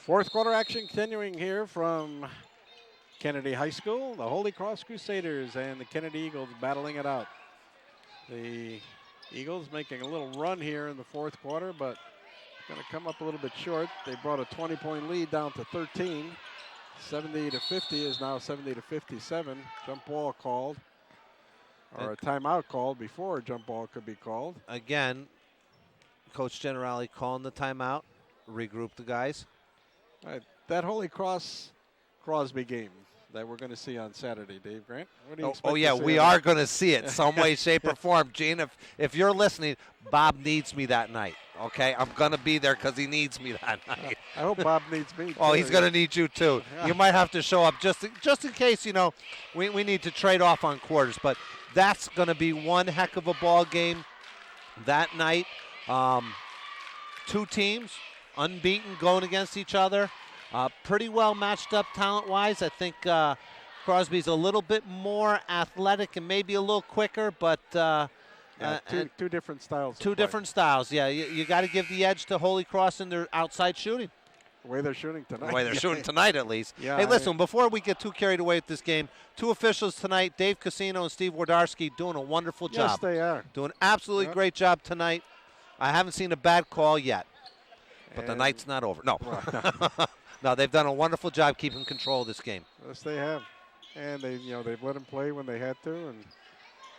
Fourth quarter action continuing here from Kennedy High School. The Holy Cross Crusaders and the Kennedy Eagles battling it out. The Eagles making a little run here in the fourth quarter, but going to come up a little bit short. They brought a 20-point lead down to 13. 70-50 is now 70-57. Jump ball called, or a timeout called before a jump ball could be called. Again, Coach Generali calling the timeout, regroup the guys. Right. That Holy Cross Crosby game, that we're going to see on Saturday, Dave Grant? What do you Oh, expect oh to yeah, see we on are going to see it some way, shape, or form. Gene, if you're listening, Bob needs me that night. Okay, I'm going to be there because he needs me that night. I hope Bob needs me. Oh, too. he's going to need you too. Yeah. You might have to show up just in case, we need to trade off on quarters. But that's going to be one heck of a ball game that night. Two teams unbeaten going against each other. Pretty well matched up talent-wise. I think Crosby's a little bit more athletic and maybe a little quicker, but two different styles. two different styles. Yeah, you got to give the edge to Holy Cross in their outside shooting. The way they're shooting tonight. The way they're shooting tonight, at least. Yeah, Hey, listen, before we get too carried away with this game, two officials tonight, Dave Casino and Steve Wardarski, doing a wonderful job. Yes, they are. Doing an absolutely great job tonight. I haven't seen a bad call yet, but the And- night's not over. No. Well, No, they've done a wonderful job keeping control of this game. yes, they have. And they've let them play when they had to, and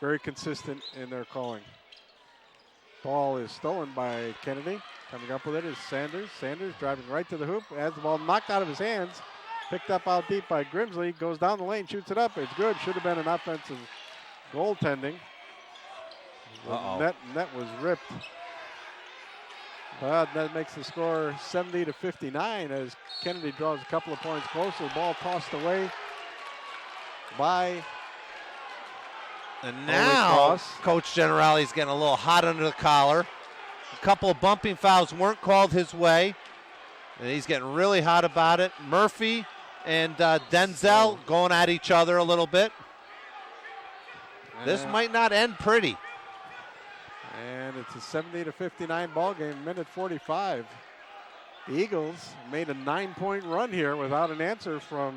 very consistent in their calling. Ball is stolen by Kennedy. Coming up with it is Sanders. Sanders driving right to the hoop, has the ball knocked out of his hands. Picked up out deep by Grimsley. Goes down the lane, shoots it up. It's good. Should have been an offensive goaltending. The net was ripped. But that makes the score 70-59 as Kennedy draws a couple of points closer. The ball tossed away by And now Cross. Coach Generali's getting a little hot under the collar. A couple of bumping fouls weren't called his way, and he's getting really hot about it. Murphy and Denzel going at each other a little bit. This might not end pretty. And it's a 70-59 ball game, minute 45. The Eagles made a 9-point run here without an answer from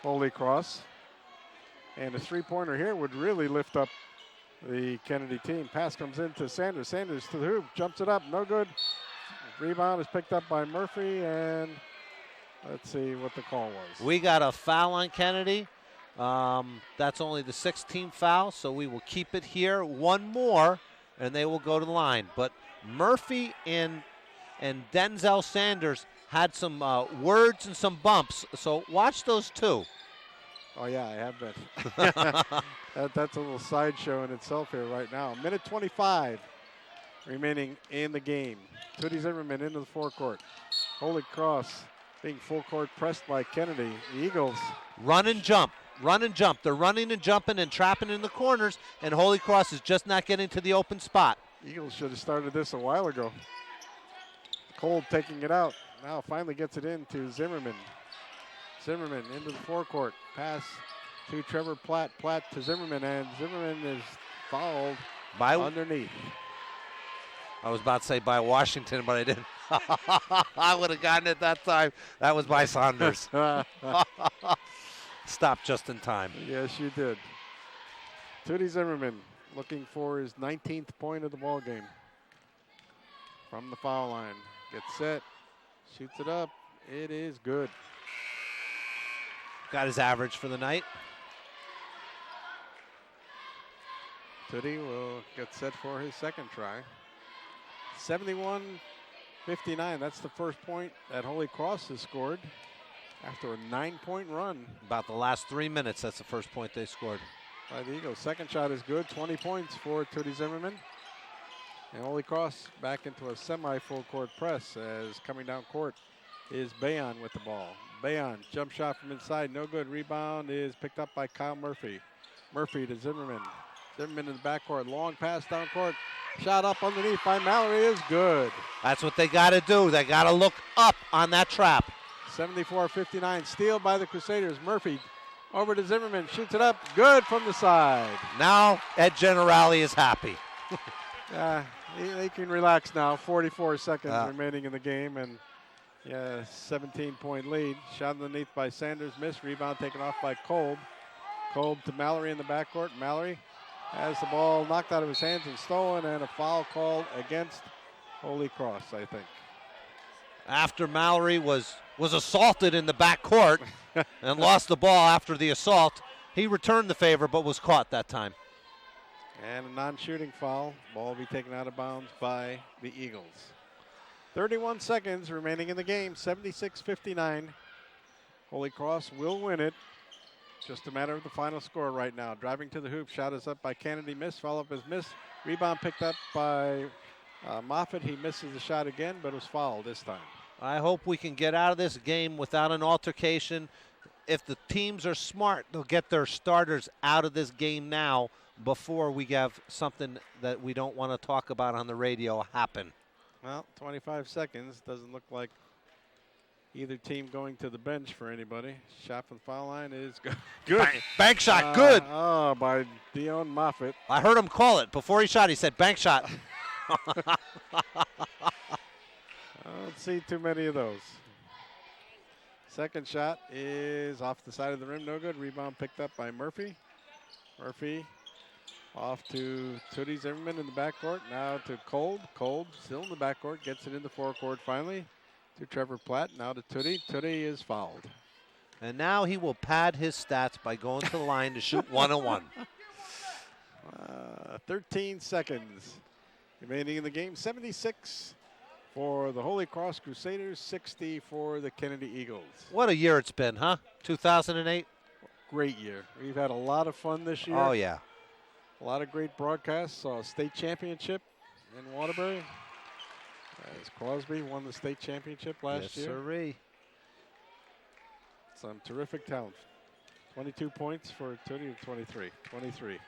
Holy Cross. And a three-pointer here would really lift up the Kennedy team. Pass comes into Sanders. Sanders to the hoop, jumps it up, no good. Rebound is picked up by Murphy, and let's see what the call was. We got a foul on Kennedy. That's only the 16th foul, so we will keep it here. One more, and they will go to the line. But Murphy and Denzel Sanders had some words and some bumps, so watch those two. Oh, yeah, I have been. That's a little sideshow in itself here right now. Minute 25 remaining in the game. Tootie Zimmerman into the forecourt. Holy Cross being full court pressed by Kennedy. The Eagles. Run and jump. Run and jump. They're running and jumping and trapping in the corners, and Holy Cross is just not getting to the open spot. Eagles should have started this a while ago. Cole taking it out. Now finally gets it into Zimmerman. Zimmerman into the forecourt. Pass to Trevor Platt. Platt to Zimmerman, and Zimmerman is fouled By underneath. I was about to say by Washington, but I didn't. I would have gotten it that time. That was by Saunders. Stopped just in time. Yes, you did. Tootie Zimmerman looking for his 19th point of the ball game. From the foul line. Gets set. Shoots it up. It is good. Got his average for the night. Tootie will get set for his second try. 71-59. That's the first point that Holy Cross has scored after a 9-point run About the last 3 minutes, that's the first point they scored. by the Eagles. Second shot is good. 20 points for Tootie Zimmerman. And Holy Cross back into a semi-full court press as coming down court is Bayon with the ball. Bayon, jump shot from inside, no good. Rebound is picked up by Kyle Murphy. Murphy to Zimmerman. Zimmerman in the backcourt, long pass down court. Shot up underneath by Mallory is good. That's what they got to do. They got to look up on that trap. 74-59, steal by the Crusaders. Murphy over to Zimmerman, shoots it up, good from the side. Now Ed Generali is happy. They can relax now. 44 seconds remaining in the game, and 17-point lead. Shot underneath by Sanders, missed. Rebound taken off by Kolb. Kolb to Mallory in the backcourt. Mallory has the ball knocked out of his hands and stolen, and a foul called against Holy Cross, I think. After Mallory was assaulted in the backcourt and lost the ball after the assault, he returned the favor but was caught that time. And a non-shooting foul. Ball will be taken out of bounds by the Eagles. 31 seconds remaining in the game. 76-59. Holy Cross will win it. Just a matter of the final score right now. Driving to the hoop, shot is up by Kennedy, miss, follow-up is miss. Rebound picked up by Moffitt. He misses the shot again, but was fouled this time. I hope we can get out of this game without an altercation. If the teams are smart, they'll get their starters out of this game now before we have something that we don't want to talk about on the radio happen. Well, 25 seconds. Doesn't look like either team going to the bench for anybody. Shot from the foul line is good. Bank shot, good. Oh, by Dion Moffitt. I heard him call it. Before he shot, he said bank shot. I don't see too many of those. Second shot is off the side of the rim, no good. Rebound picked up by Murphy. Murphy off to Tootie Zimmerman in the backcourt. Now to Cold. Cold still in the backcourt, gets it in the forecourt finally to Trevor Platt. Now to Tootie. Tootie is fouled. And now he will pad his stats by going to the line to shoot 1-on-1. 13 seconds remaining in the game. 76 for the Holy Cross Crusaders, 60 for the Kennedy Eagles. What a year it's been, huh? 2008? Great year. We've had a lot of fun this year. Oh, yeah. A lot of great broadcasts. Saw a state championship in Waterbury. As Crosby won the state championship last year. Yes, sirree. Some terrific talent. 22 points for Tootie, 23. 23.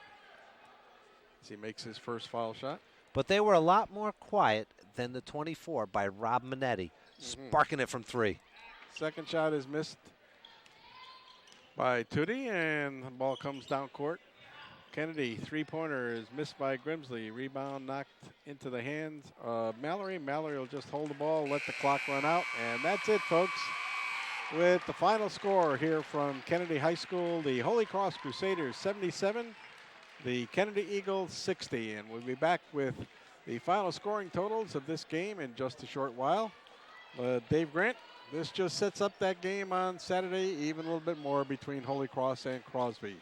As he makes his first foul shot. But they were a lot more quiet than the 24 by Rob Minetti, sparking it from three. Second shot is missed by Tootie, and the ball comes down court. Kennedy, three-pointer is missed by Grimsley. Rebound knocked into the hands of Mallory. Mallory will just hold the ball, let the clock run out, and that's it, folks. With the final score here from Kennedy High School, the Holy Cross Crusaders 77, the Kennedy Eagles 60. And we'll be back with the final scoring totals of this game in just a short while. Dave Grant, this just sets up that game on Saturday, even a little bit more between Holy Cross and Crosby.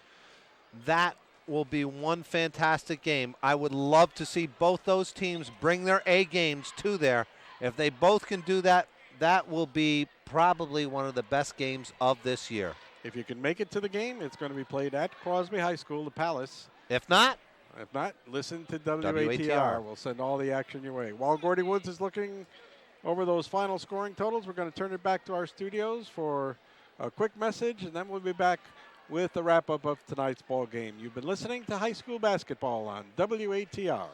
That will be one fantastic game. I would love to see both those teams bring their A games to there. If they both can do that, that will be probably one of the best games of this year. If you can make it to the game, it's going to be played at Crosby High School, the Palace. If not, listen to WATR. We'll send all the action your way. While Gordy Woods is looking over those final scoring totals, we're going to turn it back to our studios for a quick message, and then we'll be back with the wrap-up of tonight's ball game. You've been listening to high school basketball on WATR.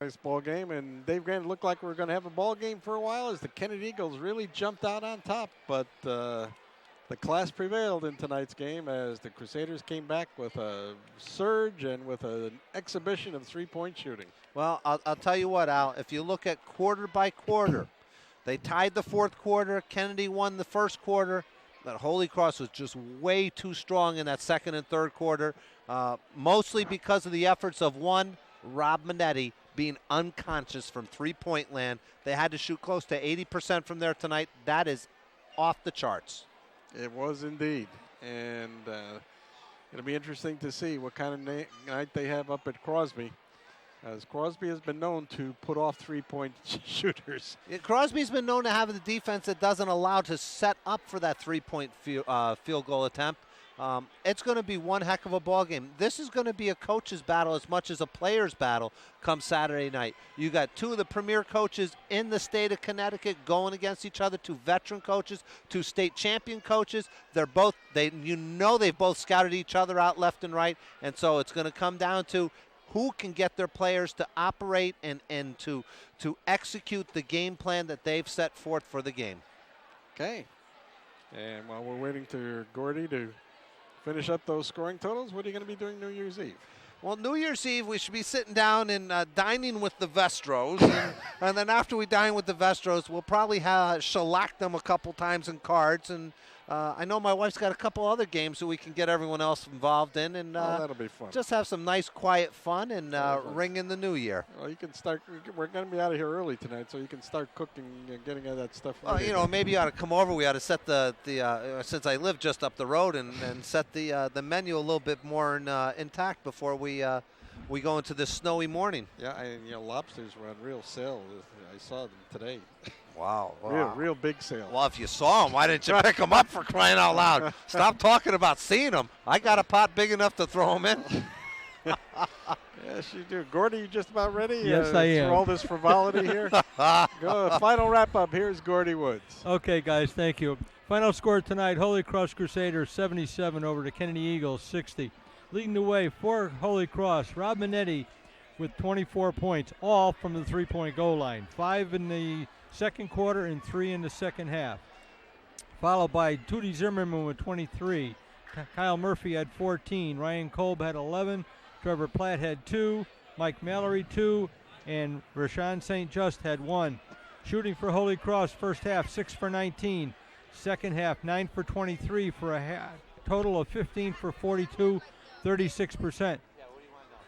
Nice ball game, and Dave Grant, looked like we were going to have a ball game for a while as the Kennedy Eagles really jumped out on top, but the class prevailed in tonight's game as the Crusaders came back with a surge and with an exhibition of three-point shooting. well, I'll tell you what, Al, if you look at quarter by quarter, they tied the fourth quarter. Kennedy won the first quarter. That Holy Cross was just way too strong in that second and third quarter, mostly because of the efforts of one, Rob Minetti, being unconscious from three-point land. They had to shoot close to 80% from there tonight. That is off the charts. It was indeed, and it'll be interesting to see what kind of night they have up at Crosby, as Crosby has been known to put off three-point shooters. Yeah, Crosby's been known to have the defense that doesn't allow to set up for that three-point field goal attempt. It's going to be one heck of a ball game. This is going to be a coach's battle as much as a player's battle come Saturday night. You got two of the premier coaches in the state of Connecticut going against each other, two veteran coaches, two state champion coaches. They've both scouted each other out left and right, and so it's going to come down to who can get their players to operate and to execute the game plan that they've set forth for the game. Okay. And while we're waiting for Gordy to finish up those scoring totals, what are you going to be doing New Year's Eve? Well, New Year's Eve, we should be sitting down and dining with the Vestros. And then after we dine with the Vestros, we'll probably shellac them a couple times in cards. And I know my wife's got a couple other games that we can get everyone else involved in. And that'll be fun. Just have some nice, quiet fun and ring in the new year. Well, you can start. We're going to be out of here early tonight, so you can start cooking and getting all that stuff ready. Maybe you ought to come over. We ought to set since I live just up the road, and set the menu a little bit more intact before we go into this snowy morning. Yeah, lobsters were on real sale. I saw them today. Wow. Real big sale. Well, if you saw him, why didn't you pick him up, for crying out loud? Stop talking about seeing him. I got a pot big enough to throw him in. Yes, you do. Gordy, you just about ready? Yes, I am. For all this frivolity here? Go. Final wrap-up. Here's Gordy Woods. Okay, guys, thank you. Final score tonight, Holy Cross Crusaders 77 over the Kennedy Eagles 60. Leading the way for Holy Cross, Rob Minetti with 24 points, all from the three-point goal line. 5 in the second quarter and 3 in the second half. Followed by Tootie Zimmerman with 23. Kyle Murphy had 14. Ryan Kolb had 11. Trevor Platt had 2. Mike Mallory 2. And Rashawn St. Just had 1. Shooting for Holy Cross first half, 6 for 19. Second half, 9 for 23 for a total of 15 for 42, 36%.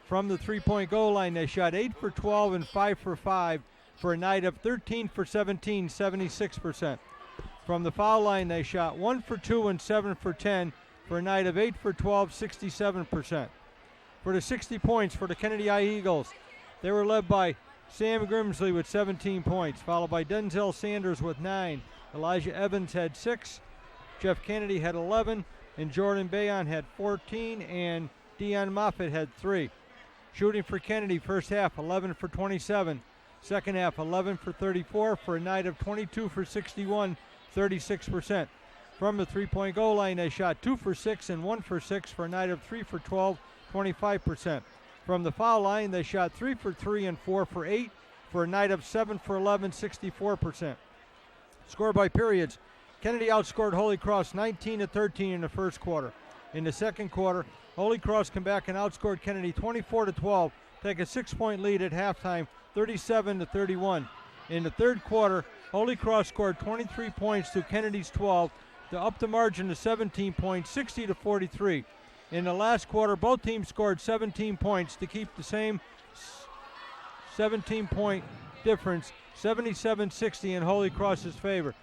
From the three-point goal line, they shot 8 for 12 and 5 for 5 for a night of 13 for 17, 76%. From the foul line, they shot 1 for 2 and 7 for 10 for a night of 8 for 12, 67%. For the 60 points for the Kennedy High Eagles, they were led by Sam Grimsley with 17 points, followed by Denzel Sanders with 9. Elijah Evans had 6. Jeff Kennedy had 11. And Jordan Bayon had 14. And Dion Moffitt had 3. Shooting for Kennedy, first half, 11 for 27. Second half, 11 for 34 for a night of 22 for 61, 36%. From the three-point goal line, they shot 2 for 6 and 1 for 6 for a night of 3 for 12, 25%. From the foul line, they shot 3 for 3 and 4 for 8 for a night of 7 for 11, 64%. Score by periods. Kennedy outscored Holy Cross 19-13 in the first quarter. In the second quarter, Holy Cross came back and outscored Kennedy 24-12, take a 6-point lead at halftime, 37-31. In the third quarter, Holy Cross scored 23 points to Kennedy's 12 to up the margin to 17 points, 60-43. In the last quarter, both teams scored 17 points to keep the same 17-point difference, 77-60 in Holy Cross's favor.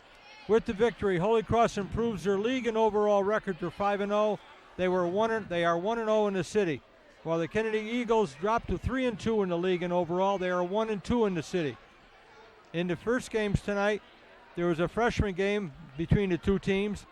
With the victory, Holy Cross improves their league and overall record to 5-0. They are 1-0 in the city. While the Kennedy Eagles dropped to 3-2 in the league and overall, they are 1-2 in the city. In the first games tonight, there was a freshman game between the two teams.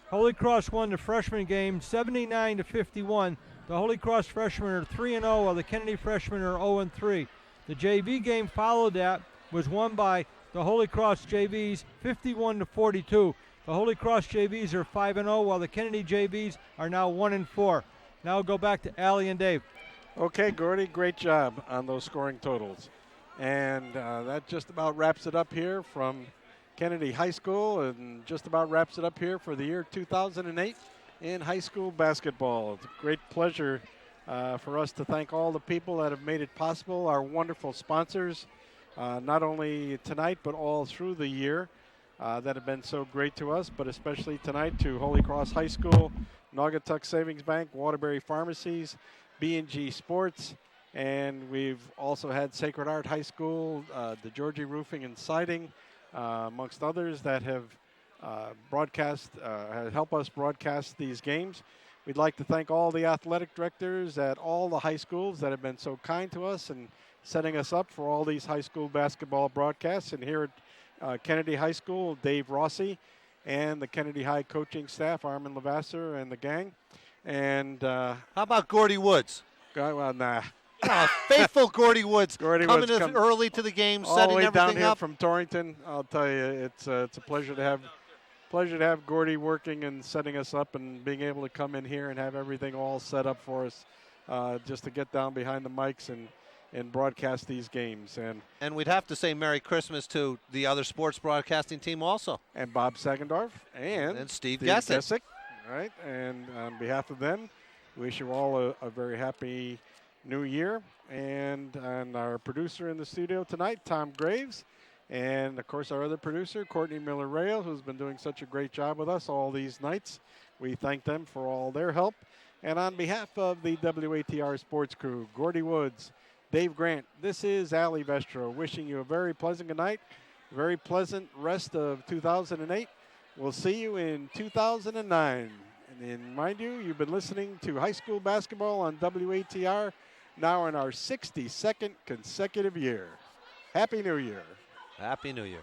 Holy Cross won the freshman game 79-51. The Holy Cross freshmen are 3-0, while the Kennedy freshmen are 0-3. The JV game followed that was won by the Holy Cross JVs 51-42. The Holy Cross JVs are 5-0, while the Kennedy JVs are now 1-4. Now we'll go back to Allie and Dave. Okay, Gordy, great job on those scoring totals. And that just about wraps it up here from Kennedy High School, and just about wraps it up here for the year 2008 in high school basketball. It's a great pleasure for us to thank all the people that have made it possible, our wonderful sponsors, not only tonight but all through the year that have been so great to us, but especially tonight to Holy Cross High School, Naugatuck Savings Bank, Waterbury Pharmacies, B&G Sports, and we've also had Sacred Heart High School, the Georgie Roofing and Siding, amongst others that have helped us broadcast these games. We'd like to thank all the athletic directors at all the high schools that have been so kind to us and setting us up for all these high school basketball broadcasts. And here at Kennedy High School, Dave Rossi and the Kennedy High coaching staff, Armin Lavasser and the gang. And how about Gordy Woods? Well, nah. Faithful Gordy Woods coming Woods early to the game, all setting the way everything down here up. from Torrington. I'll tell you, it's a pleasure to have Gordy working and setting us up and being able to come in here and have everything all set up for us, just to get down behind the mics and broadcast these games. And we'd have to say Merry Christmas to the other sports broadcasting team also. And Bob Sagendorf and Steve Gessick. Gessick, right? And on behalf of them, wish you all a very happy New Year. And our producer in the studio tonight, Tom Graves. And, of course, our other producer, Courtney Miller-Rail, who's been doing such a great job with us all these nights. We thank them for all their help. And on behalf of the WATR sports crew, Gordy Woods, Dave Grant, this is Allie Vestro wishing you a very pleasant good night, very pleasant rest of 2008. We'll see you in 2009. And mind you, you've been listening to high school basketball on WATR, now in our 62nd consecutive year. Happy New Year. Happy New Year.